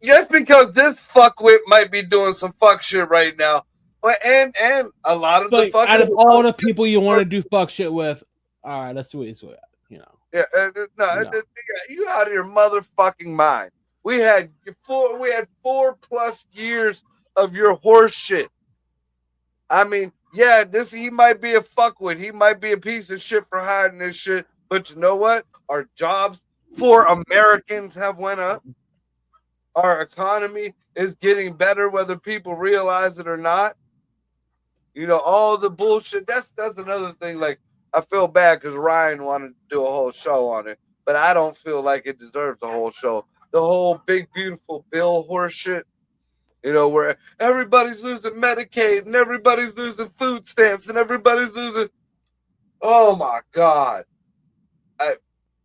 Just because this fuckwit might be doing some fuck shit right now, but and a lot of the fuck out of all the people you want to do fuck shit with, all right, let's see what he's with. Yeah, you out of your motherfucking mind. We had 4+ years of your horse shit. I mean, yeah, he might be a fuckwit. He might be a piece of shit for hiding this shit. But you know what? Our jobs for Americans have went up. Our economy is getting better, whether people realize it or not. All the bullshit. That's another thing. Like, I feel bad because Ryan wanted to do a whole show on it, but I don't feel like it deserves a whole show. The whole big, beautiful bill horse shit, where everybody's losing Medicaid and everybody's losing food stamps and everybody's losing. Oh my God.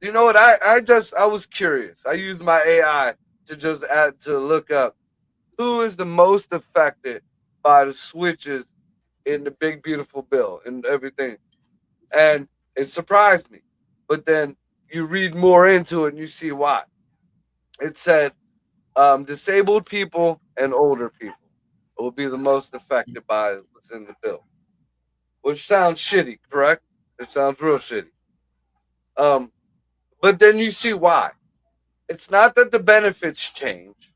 You know what? I was curious. I used my AI to look up who is the most affected by the switches in the big, beautiful bill and everything. And it surprised me. But then you read more into it and you see why. It said disabled people and older people will be the most affected by what's in the bill. Which sounds shitty, correct? It sounds real shitty. But then you see why. It's not that the benefits change.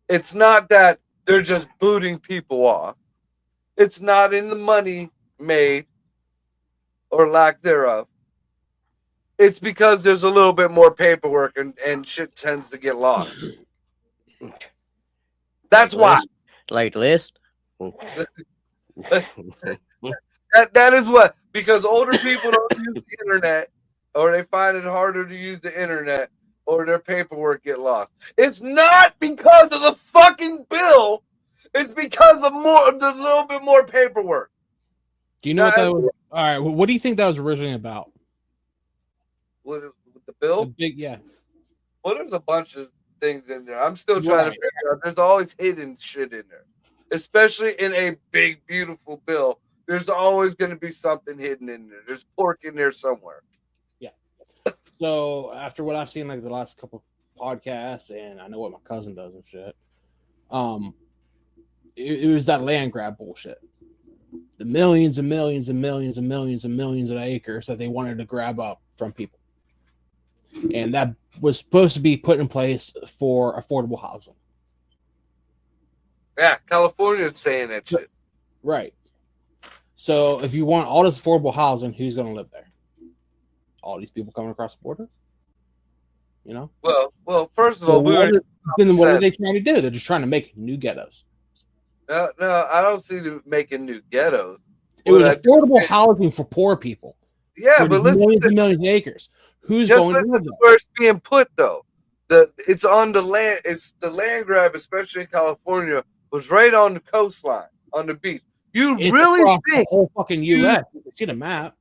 It's not that they're just booting people off. It's not in the money made or lack thereof. It's because there's a little bit more paperwork and shit tends to get lost. That's why. Like list? That is what. Because older people don't use the internet, or they find it harder to use the internet, or their paperwork get lost. It's not because of the fucking bill. It's because of there's a little bit more paperwork. Do you know what that was? All right, what do you think that was originally about? With the bill? Yeah. Well, there's a bunch of things in there. I'm still trying to figure out. There's always hidden shit in there, especially in a big, beautiful bill. There's always going to be something hidden in there. There's pork in there somewhere. Yeah. So after what I've seen, like the last couple podcasts, and I know what my cousin does and shit, it was that land grab bullshit. The millions and millions and millions and millions and millions of acres that they wanted to grab up from people. And that was supposed to be put in place for affordable housing. Yeah, California's saying that shit. Right. So if you want all this affordable housing, who's going to live there? All these people coming across the border? Well, first of all, then what are they trying to do? They're just trying to make new ghettos. No, I don't see them making new ghettos. It was affordable housing for poor people. Yeah, but millions and millions of acres. Who's going to live there? Where it's being put, though. it's on the land. It's the land grab, especially in California, was right on the coastline, on the beach. You It's really across think? the whole fucking U.S. You can see the map.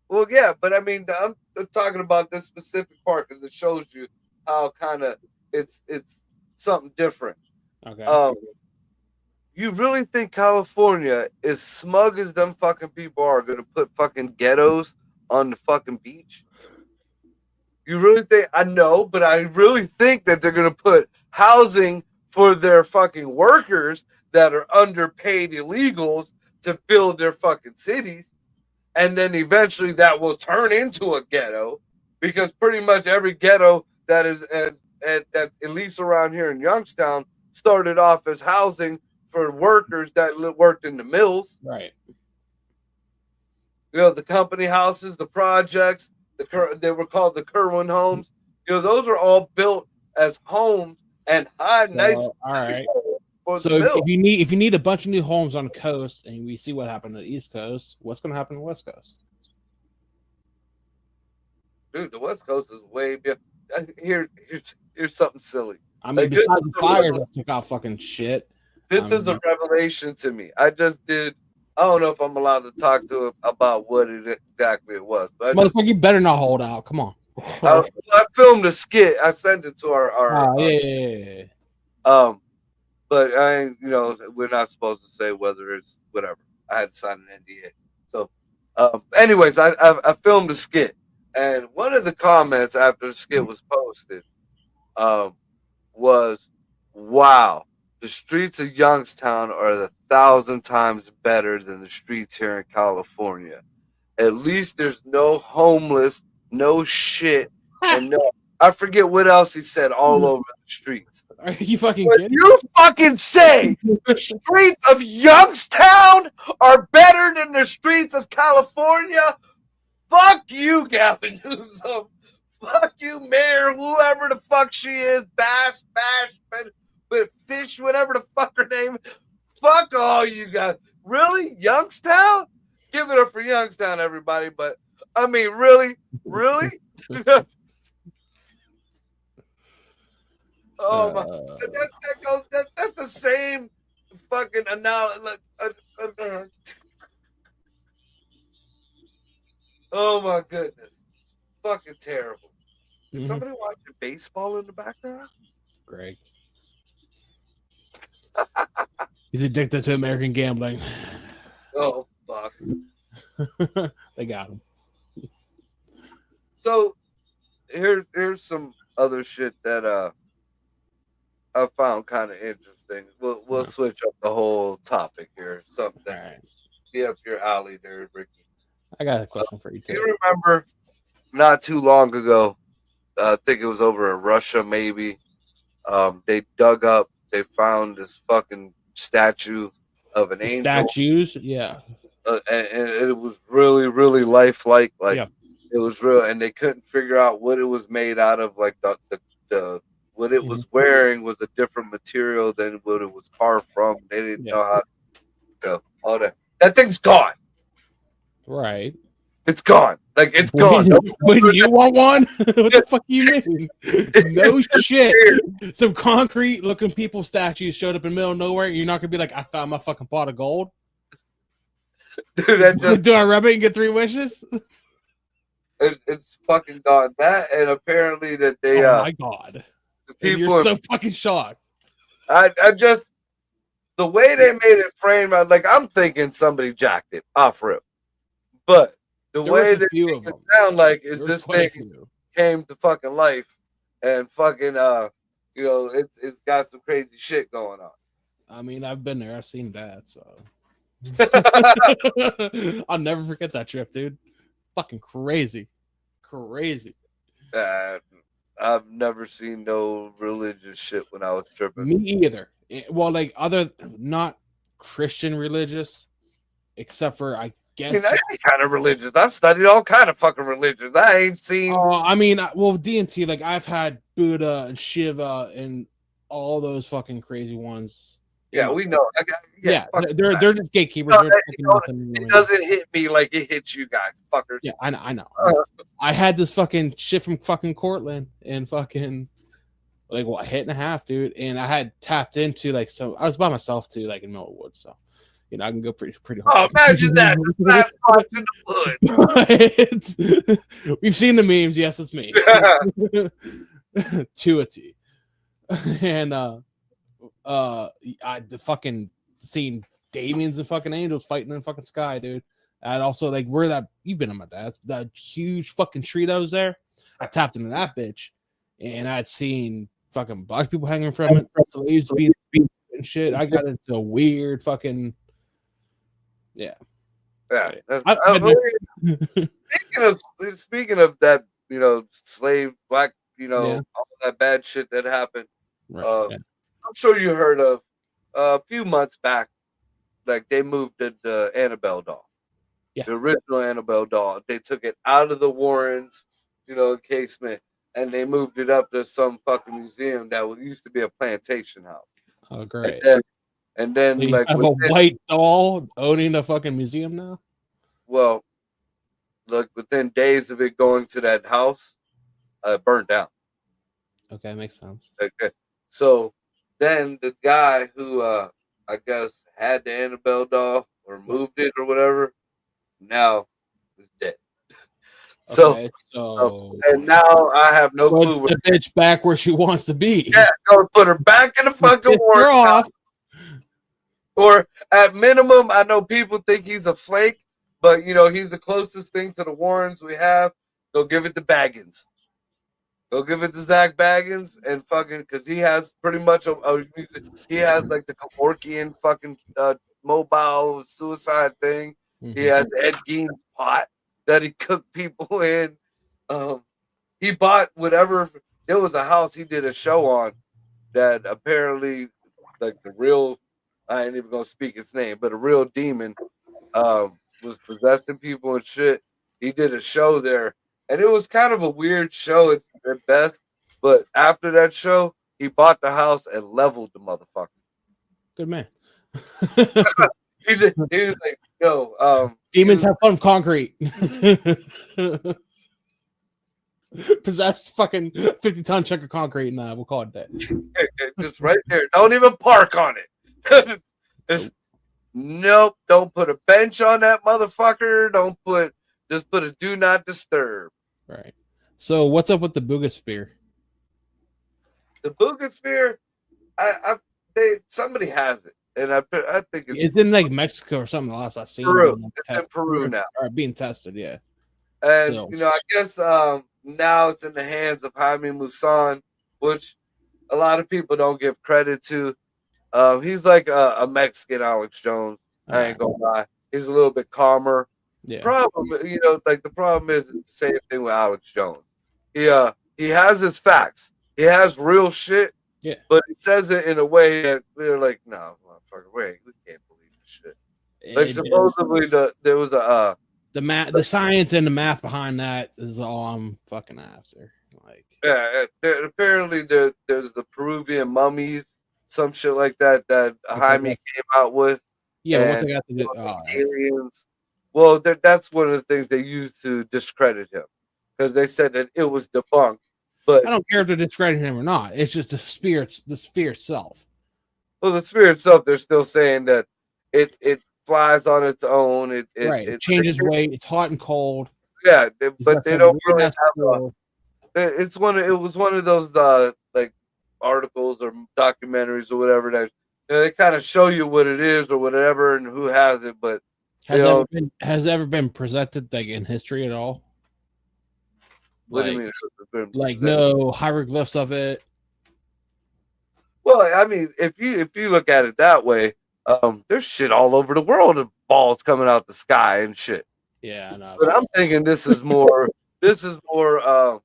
Well, yeah, but I mean, I'm talking about this specific part because it shows you how kind of it's something different. Okay. You really think California, as smug as them fucking people are, gonna put fucking ghettos on the fucking beach? You really think? I know, but I really think that they're gonna put housing for their fucking workers that are underpaid illegals to build their fucking cities, and then eventually that will turn into a ghetto, because pretty much every ghetto that is at least around here in Youngstown started off as housing for workers that worked in the mills. Right. You know, the company houses, the projects, they were called the Kerwin homes. You know, those are all built as homes and nice. All right. For So the mill. if you need a bunch of new homes on the coast, and we see what happened on the East Coast, what's going to happen on the West Coast? Dude, the West Coast is way beyond. Here's something silly. I mean, Like, besides the fires that took out fucking shit. This is a revelation to me. I just did. I don't know if I'm allowed to talk to him about what exactly it was, but Motherfucker, you better not hold out. Come on. I filmed a skit. I sent it to our Yeah. but I ain't, you know, we're not supposed to say whether it's whatever. I had to sign an NDA. So, anyways, I filmed a skit, and one of the comments after the skit was posted, was, "Wow, the streets of Youngstown are 1,000 times better than the streets here in California. At least there's no homeless, no shit, and no." I forget what else he said all over the streets. Are you fucking When kidding? you fucking say the streets of Youngstown are better than the streets of California, fuck you, Gavin Newsom. Fuck you, Mayor, whoever the fuck she is, Bash, but Fish, whatever the fuck her name. Fuck all you guys. Really? Youngstown? Give it up for Youngstown, everybody. But, I mean, really? Really? Oh my! That's the same fucking analogy. Oh my goodness! Fucking terrible. Is somebody watching baseball in the background? Greg. He's addicted to American gambling. Oh fuck! They got him. So here's some other shit that I found kind of interesting. We'll switch up the whole topic here. Something Right. be up your alley there, Ricky. I got a question for you Do you too. remember not too long ago? I think it was over in Russia, maybe. They dug up. They found this fucking statue of an angel. Statues, yeah. And it was really, really lifelike. Like Yeah. it was real, and they couldn't figure out what it was made out of. Like the what it was wearing was a different material than what it was carved from. They didn't know how. All that. That thing's gone. Right. It's gone. Like it's gone. When you want one? What the fuck do you mean? No shit. Some concrete looking people statues showed up in the middle of nowhere. You're not gonna be like, I found my fucking pot of gold. Dude, that just Do I rub it and get 3 wishes? it's fucking gone. That and apparently that they Oh my god. the And people you're so fucking shocked. I just the way they made it framed, I'm thinking somebody jacked it off rip. But the There way was a that few it of them. sound like is There was this quite a thing few. came to fucking life and fucking it's got some crazy shit going on. I mean, I've been there. I've seen that. So I'll never forget that trip, dude. Fucking crazy. I've never seen no religious shit when I was tripping. Me either. Well, like other not Christian religious, except for I I guess. mean, that's kind of religious. I've studied all kind of fucking religions. I ain't seen. I mean, well, DMT, like I've had Buddha and Shiva and all those fucking crazy ones. Yeah, we know. Yeah, fuck they're that. just gatekeepers. No, They're you know, fucking nothing. It doesn't hit me like it hits you guys, fuckers. Yeah, I know. I had this fucking shit from fucking Cortland and fucking like what, a hit and a half, dude. And I had tapped into like so I was by myself too, like in Millwood, so you know I can go pretty Oh, hard. imagine that! The last spot in the hood. We've seen the memes. Yes, it's me. To a T. And I fucking seen Damians and fucking Angels fighting in the fucking sky, dude. And also like where that you've been on my dad's that huge fucking tree that was there. I tapped into that bitch, and I'd seen fucking black people hanging from it, slaves being and shit. I got into a weird fucking Yeah. Speaking of that, you know, slave black, you know, Yeah. all that bad shit that happened. right, yeah. I'm sure you heard of a few months back, like they moved the Annabelle doll. Yeah. The original Annabelle doll. They took it out of the Warrens, you know, encasement, and they moved it up to some fucking museum that used to be a plantation house. Oh great. And then So you like have a white doll owning a fucking museum now? well, like within days of it going to that house, burned down. Okay, makes sense. Okay. So then the guy who I guess had the Annabelle doll or moved it or whatever, now is dead. Okay, so And now I have no clue put the bitch back where she wants to be. Yeah, go put her back in the fucking Piss her Warren off. house. Or at minimum, I know people think he's a flake, but you know, he's the closest thing to the Warrens we have. Go give it to Baggins. Go give it to Zach Baggins and fucking because he has pretty much he has like the Kevorkian fucking mobile suicide thing. Mhm. He has Ed Gein's pot that he cooked people in. He bought whatever. There was a house he did a show on that apparently, like the real, I ain't even gonna speak its name, but a real demon was possessing people and shit. He did a show there, and it was kind of a weird show at best. But after that show, he bought the house and leveled the motherfucker. Good man. He was like, yo, Demons have fun with concrete. Possessed fucking 50-ton chunk of concrete. Nah, we'll call it that. just right there. Don't even park on it. Nope. Don't put a bench on that motherfucker. Just put a do not disturb. Right. So what's up with the Boogosphere? The Boogosphere, somebody has it, and I think It's in like Mexico or something. Last I seen. Peru. It's in Peru now. Or being tested, yeah. And Still. you know, I guess now it's in the hands of Jaime Maussan, which a lot of people don't give credit to. He's like a Mexican Alex Jones. I ain't gonna lie. He's a little bit calmer. Yeah. The problem is the same thing with Alex Jones. He has his facts. He has real shit. Yeah. But he says it in a way that they're like, no, motherfucker, we can't believe this shit. Like supposedly there was a the science and the math behind that is all I'm fucking after. Like apparently there's the Peruvian mummies, some shit like that Jaime came out with. Yeah, once I got to the aliens. Well, that's one of the things they used to discredit him because they said that it was debunked. But I don't care if they're discrediting him or not. It's just the sphere itself. Well, the sphere itself, they're still saying that it flies on its own. It changes weight. It's hot and cold. Yeah, but they don't really have it was one of those like articles or documentaries or whatever that they kind of show you what it is or whatever and who has it, but has it ever been presented like in history at all? What do you mean? Like no hieroglyphs of it. Well, I mean, if you look at it that way, there's shit all over the world of balls coming out the sky and shit. Yeah, I know. But I'm thinking this is more a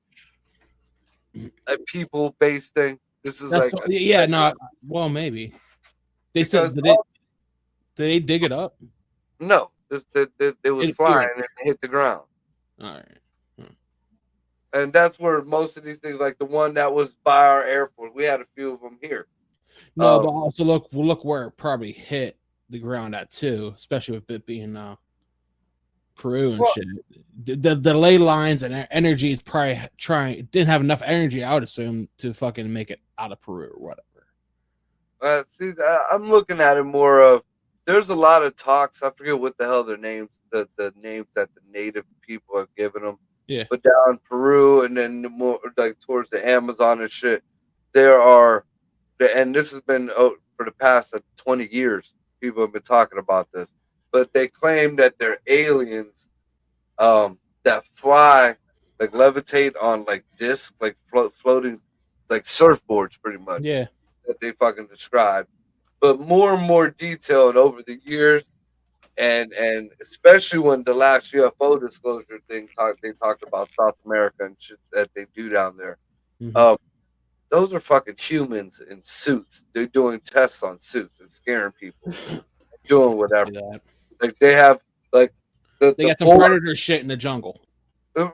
people based thing. This is well, maybe. They said did they dig it up? No, it was flying and it hit the ground. All right. And that's where most of these things, like the one that was by our airport, we had a few of them here. No, but also look where it probably hit the ground at too, especially with it being Peru and shit. The ley lines and energy is probably didn't have enough energy, I would assume, to fucking make it out of Peru or whatever. See, I'm looking at it more of. There's a lot of talks. I forget what the hell their names, the names that the native people have given them. Yeah. But down in Peru and then more like towards the Amazon and shit, there are, and this has been for the past 20 years. People have been talking about this, but they claim that they're aliens that fly, like levitate on like discs, like floating, like surfboards, pretty much. Yeah. That they fucking describe, but more and more detail and over the years, and especially when the last UFO disclosure thing they talked about South America and shit that they do down there. Mhm. Those are fucking humans in suits. They're doing tests on suits and scaring people, doing whatever. Yeah. Like they have like They the got some board- predator shit in the jungle.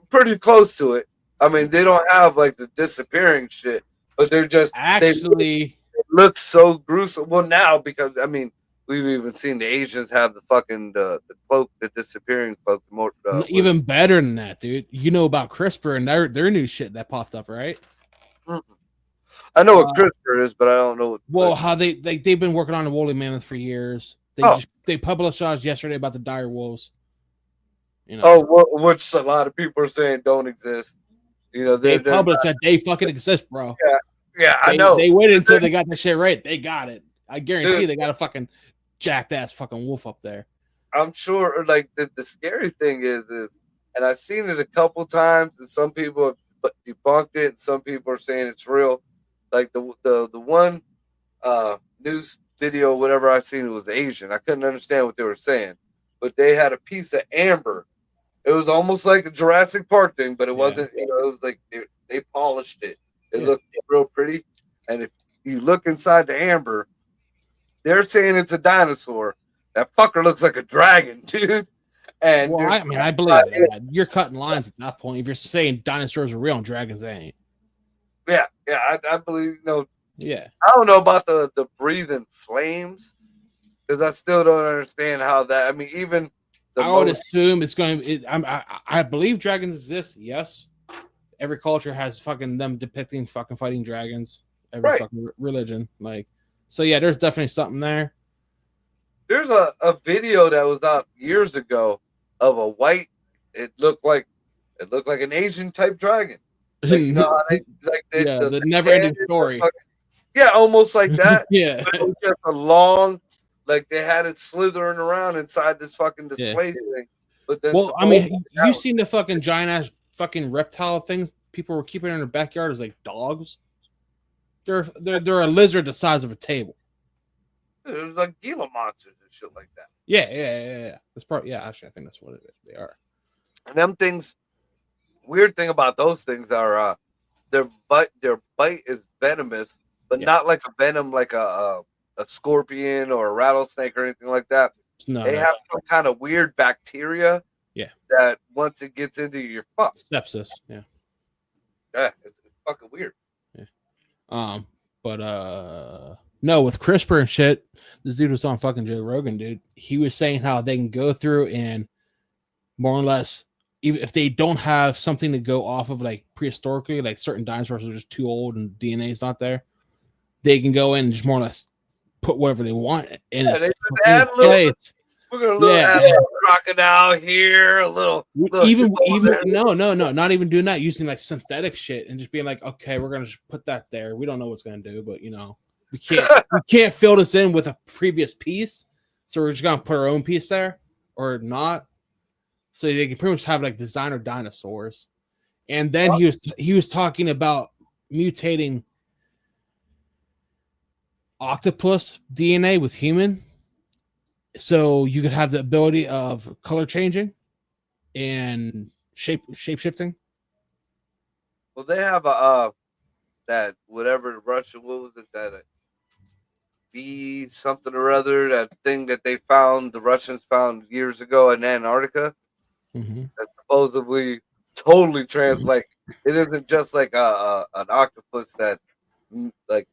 pretty close to it. I mean, they don't have like the disappearing shit, but they're just Actually, it looks so gruesome. Well, now because I mean, we've even seen the Asians have the fucking the cloak, the disappearing cloak. More even better than that, dude. You know about CRISPR and their new shit that popped up, right? I know what CRISPR is, but I don't know. Well, how they've been working on the woolly mammoth for years. They published yesterday about the dire wolves. You know, Which a lot of people are saying don't exist. You know, they they're published that they fucking exist, bro. Yeah, I know. They waited until they got the shit right. They got it. I guarantee they got a fucking jacked ass fucking wolf up there. I'm sure. Like the scary thing is, and I've seen it a couple times, and some people have debunked it, and some people are saying it's real. Like the one news video, whatever I seen, it was Asian. I couldn't understand what they were saying, but they had a piece of amber. It was almost like a Jurassic Park thing, but it wasn't. You know, it was like they polished it. It looked real pretty. And if you look inside the amber, they're saying it's a dinosaur. That fucker looks like a dragon, dude. And well, I believe that. You're cutting lines at that point. If you're saying dinosaurs are real and dragons ain't. Yeah, I believe. Yeah, I don't know about the breathing flames because I still don't understand how that. I mean, even I would assume it's going. I believe dragons exist. Yes, every culture has fucking them depicting fucking fighting dragons. Every fucking religion, like. So yeah, there's definitely something there. There's a video that was out years ago of a white. It looked like an Asian type dragon. Like, you know how the never-ending story. Yeah, almost like that. Yeah, but it was just a long, like they had it slithering around inside this fucking display thing. But then, well, I mean, you seen the fucking giant ass fucking reptile things people were keeping in their backyard as like dogs. They're a lizard the size of a table. It was like Gila monsters and shit like that. Yeah. That's probably actually I think that's what it is. They are. And them things. Weird thing about those things are their bite is venomous, but not like a venom like a scorpion or a rattlesnake or anything like that. They have some kind of weird bacteria. Yeah. That once it gets into your sepsis. Yeah. Yeah, it's fucking weird. Yeah. But no, with CRISPR and shit, this dude was on fucking Joe Rogan, dude. He was saying how they can go through and more or less, even if they don't have something to go off of, like prehistorically, like certain dinosaurs are just too old and DNA is not there, they can go in and just more or less put whatever they want in it. We're gonna add a little crocodile here, a little even no, not even doing that, using like synthetic shit and just being like, okay, we're gonna just put that there. We don't know what's gonna do, but you know, we can't fill this in with a previous piece, so we're just gonna put our own piece there or not. So they can pretty much have like designer dinosaurs. And then he was talking about mutating octopus DNA with human. So you could have the ability of color changing and shape shifting. Well, they have that whatever Russian, what was it, that B something or other, that thing that they found, the Russians found years ago in Antarctica. That supposedly totally translate. It isn't just like an octopus that like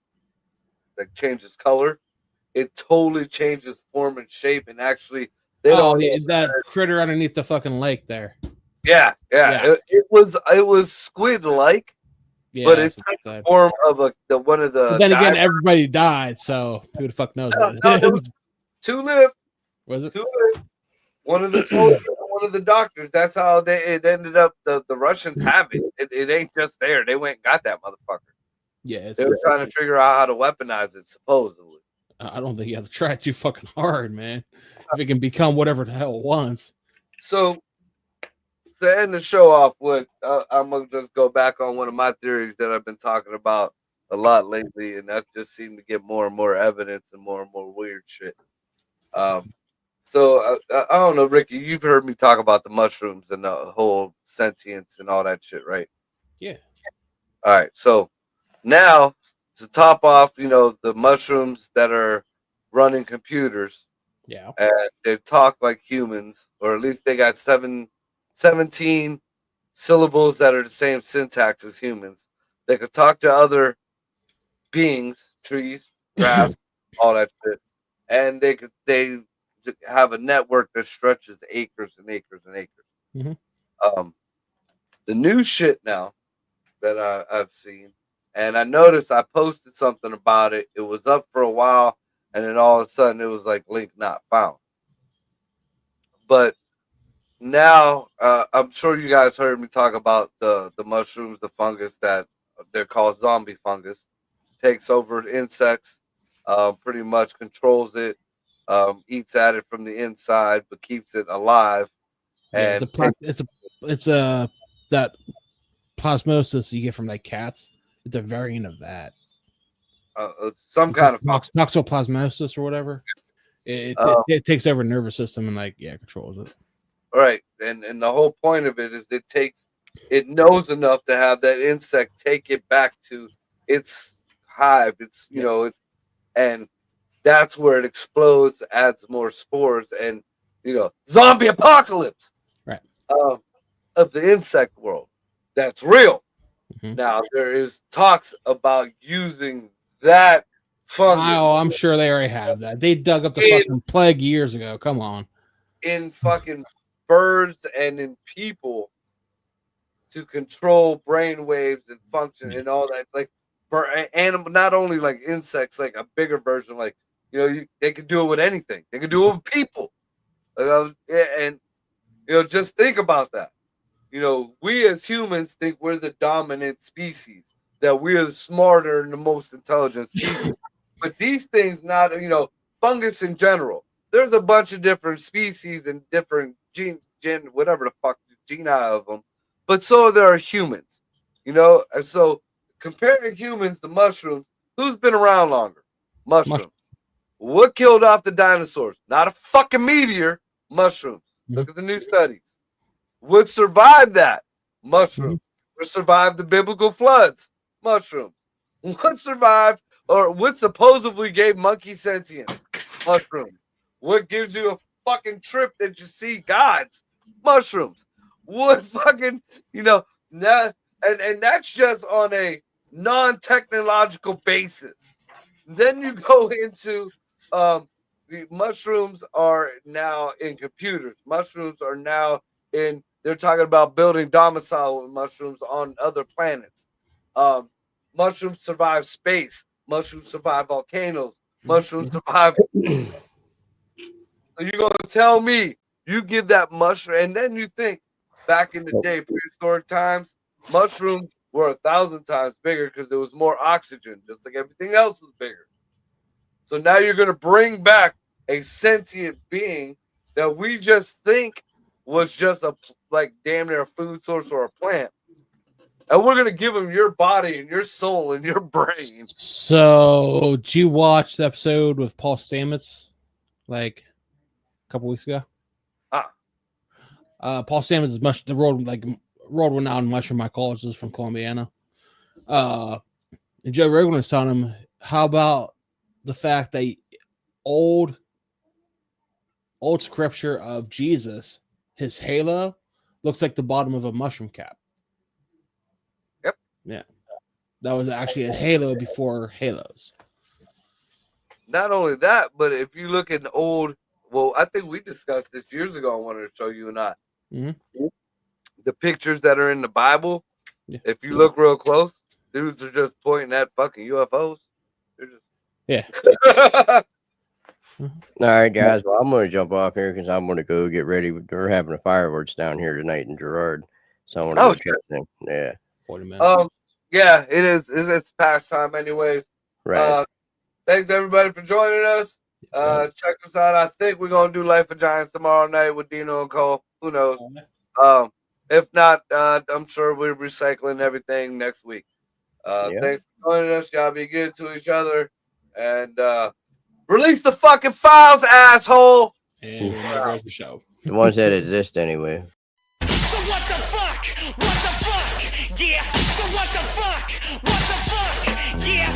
changes color. It totally changes form and shape, and actually they don't that critter underneath the fucking lake there. Yeah. It was squid like, Yeah, but that's it's what the they said. form of one of the. But then again, divers. everybody died, so who the fuck knows No, what no, it there was is? two lived. Was it? Two lived. One of the soldiers, one of the doctors. That's how it ended up. The Russians have it. It ain't just there. They went and got that motherfucker. Yeah, They were trying to figure out how to weaponize it, supposedly. I don't think you have to try too fucking hard, man. If it can become whatever the hell it wants. So to end the show off with, I'm gonna just go back on one of my theories that I've been talking about a lot lately, and that's just seemed to get more and more evidence and more weird shit. So I don't know, Ricky, you've heard me talk about the mushrooms and the whole sentience and all that shit, right? Yeah. All right. So now to top off, the mushrooms that are running computers, Yeah. and they talk like humans, or at least they got 17 syllables that are the same syntax as humans. They could talk to other beings, trees, grass, all that shit, and they have a network that stretches acres and acres and acres. Mhm. The new shit now that I've seen, and I noticed I posted something about it. It was up for a while, and then all of a sudden it was like link not found. But now I'm sure you guys heard me talk about the mushrooms, the fungus that they're called zombie fungus, takes over insects, pretty much controls it, eats at it from the inside, but keeps it alive. Yeah, And it's a that plasmosis you get from like cats. It's a variant of that. some It's kind like of toxoplasmosis or whatever. It takes over the nervous system and controls it. right. And the whole point of it is it knows enough to have that insect take it back to its hive. It's and that's where it explodes, adds more spores, and zombie apocalypse. Right. Of the insect world. That's real. Mhm. Now there is talks about using that fungus Oh, I'm sure they already have that. They dug up the fucking plague years ago. Come on. in fucking birds and in people to control brain waves and function and all that. Like for animal, not only like insects, like a bigger version. Like they could do it with anything. They could do it with people. And just think about that. We as humans think we're the dominant species, that we're the smarter and the most intelligent species. But these things, not, fungus in general, there's a bunch of different species and different whatever the fuck, geni of them. But so there are humans, and so comparing humans to mushrooms, who's been around longer? Mushrooms. What killed off the dinosaurs? Not a fucking meteor, mushrooms. Look at the new studies. What survived that? Mushrooms. What survived the biblical floods? Mushrooms. What survived or what supposedly gave monkey sentience? Mushrooms. What gives you a fucking trip that you see gods? Mushrooms. What fucking, that and that's just on a non-technological basis. Then you go into the mushrooms are now in computers. Mushrooms are now they're talking about building domicile with mushrooms on other planets. Mushrooms survive space. Mushrooms survive volcanoes. Mushrooms survive. So you're going to tell me you give that mushroom, and then you think back in the day, prehistoric times, mushrooms were 1,000 times bigger because there was more oxygen, just like everything else was bigger. So now you're going to bring back a sentient being that we just think was just damn near a food source or a plant. And we're going to give him your body and your soul and your brain. So, did you watch the episode with Paul Stamets like a couple weeks ago? Paul Stamets is the world-renowned mushroom mycologist from Columbiana. And Joe Rogan was telling him, how about the fact that old scripture of Jesus, his halo looks like the bottom of a mushroom cap. Yep. Yeah. That was actually a halo before halos. Not only that, but if you look at I think we discussed this years ago. I wanted to show you and I. Mm-hmm. The pictures that are in the Bible, yeah. if you look real close, dudes are just pointing at fucking UFOs. They're just... Yeah. All right, guys. Well, I'm going to jump off here because I'm going to go get ready. We're having a fireworks down here tonight in Girard. So I want to Oh, go shit. check them. Yeah. 40 minutes. Yeah, it is. It's past time, anyways. Right. Thanks everybody for joining us. Check us out. I think we're gonna do Life of Giants tomorrow night with Dino and Cole. Who knows? If not, I'm sure we're recycling everything next week. Thanks for joining us. Y'all be good to each other, and release the fucking files, asshole. And there goes the show. The ones that exist anyway. So what the fuck? What the fuck? Yeah. So what the fuck? What the fuck? Yeah.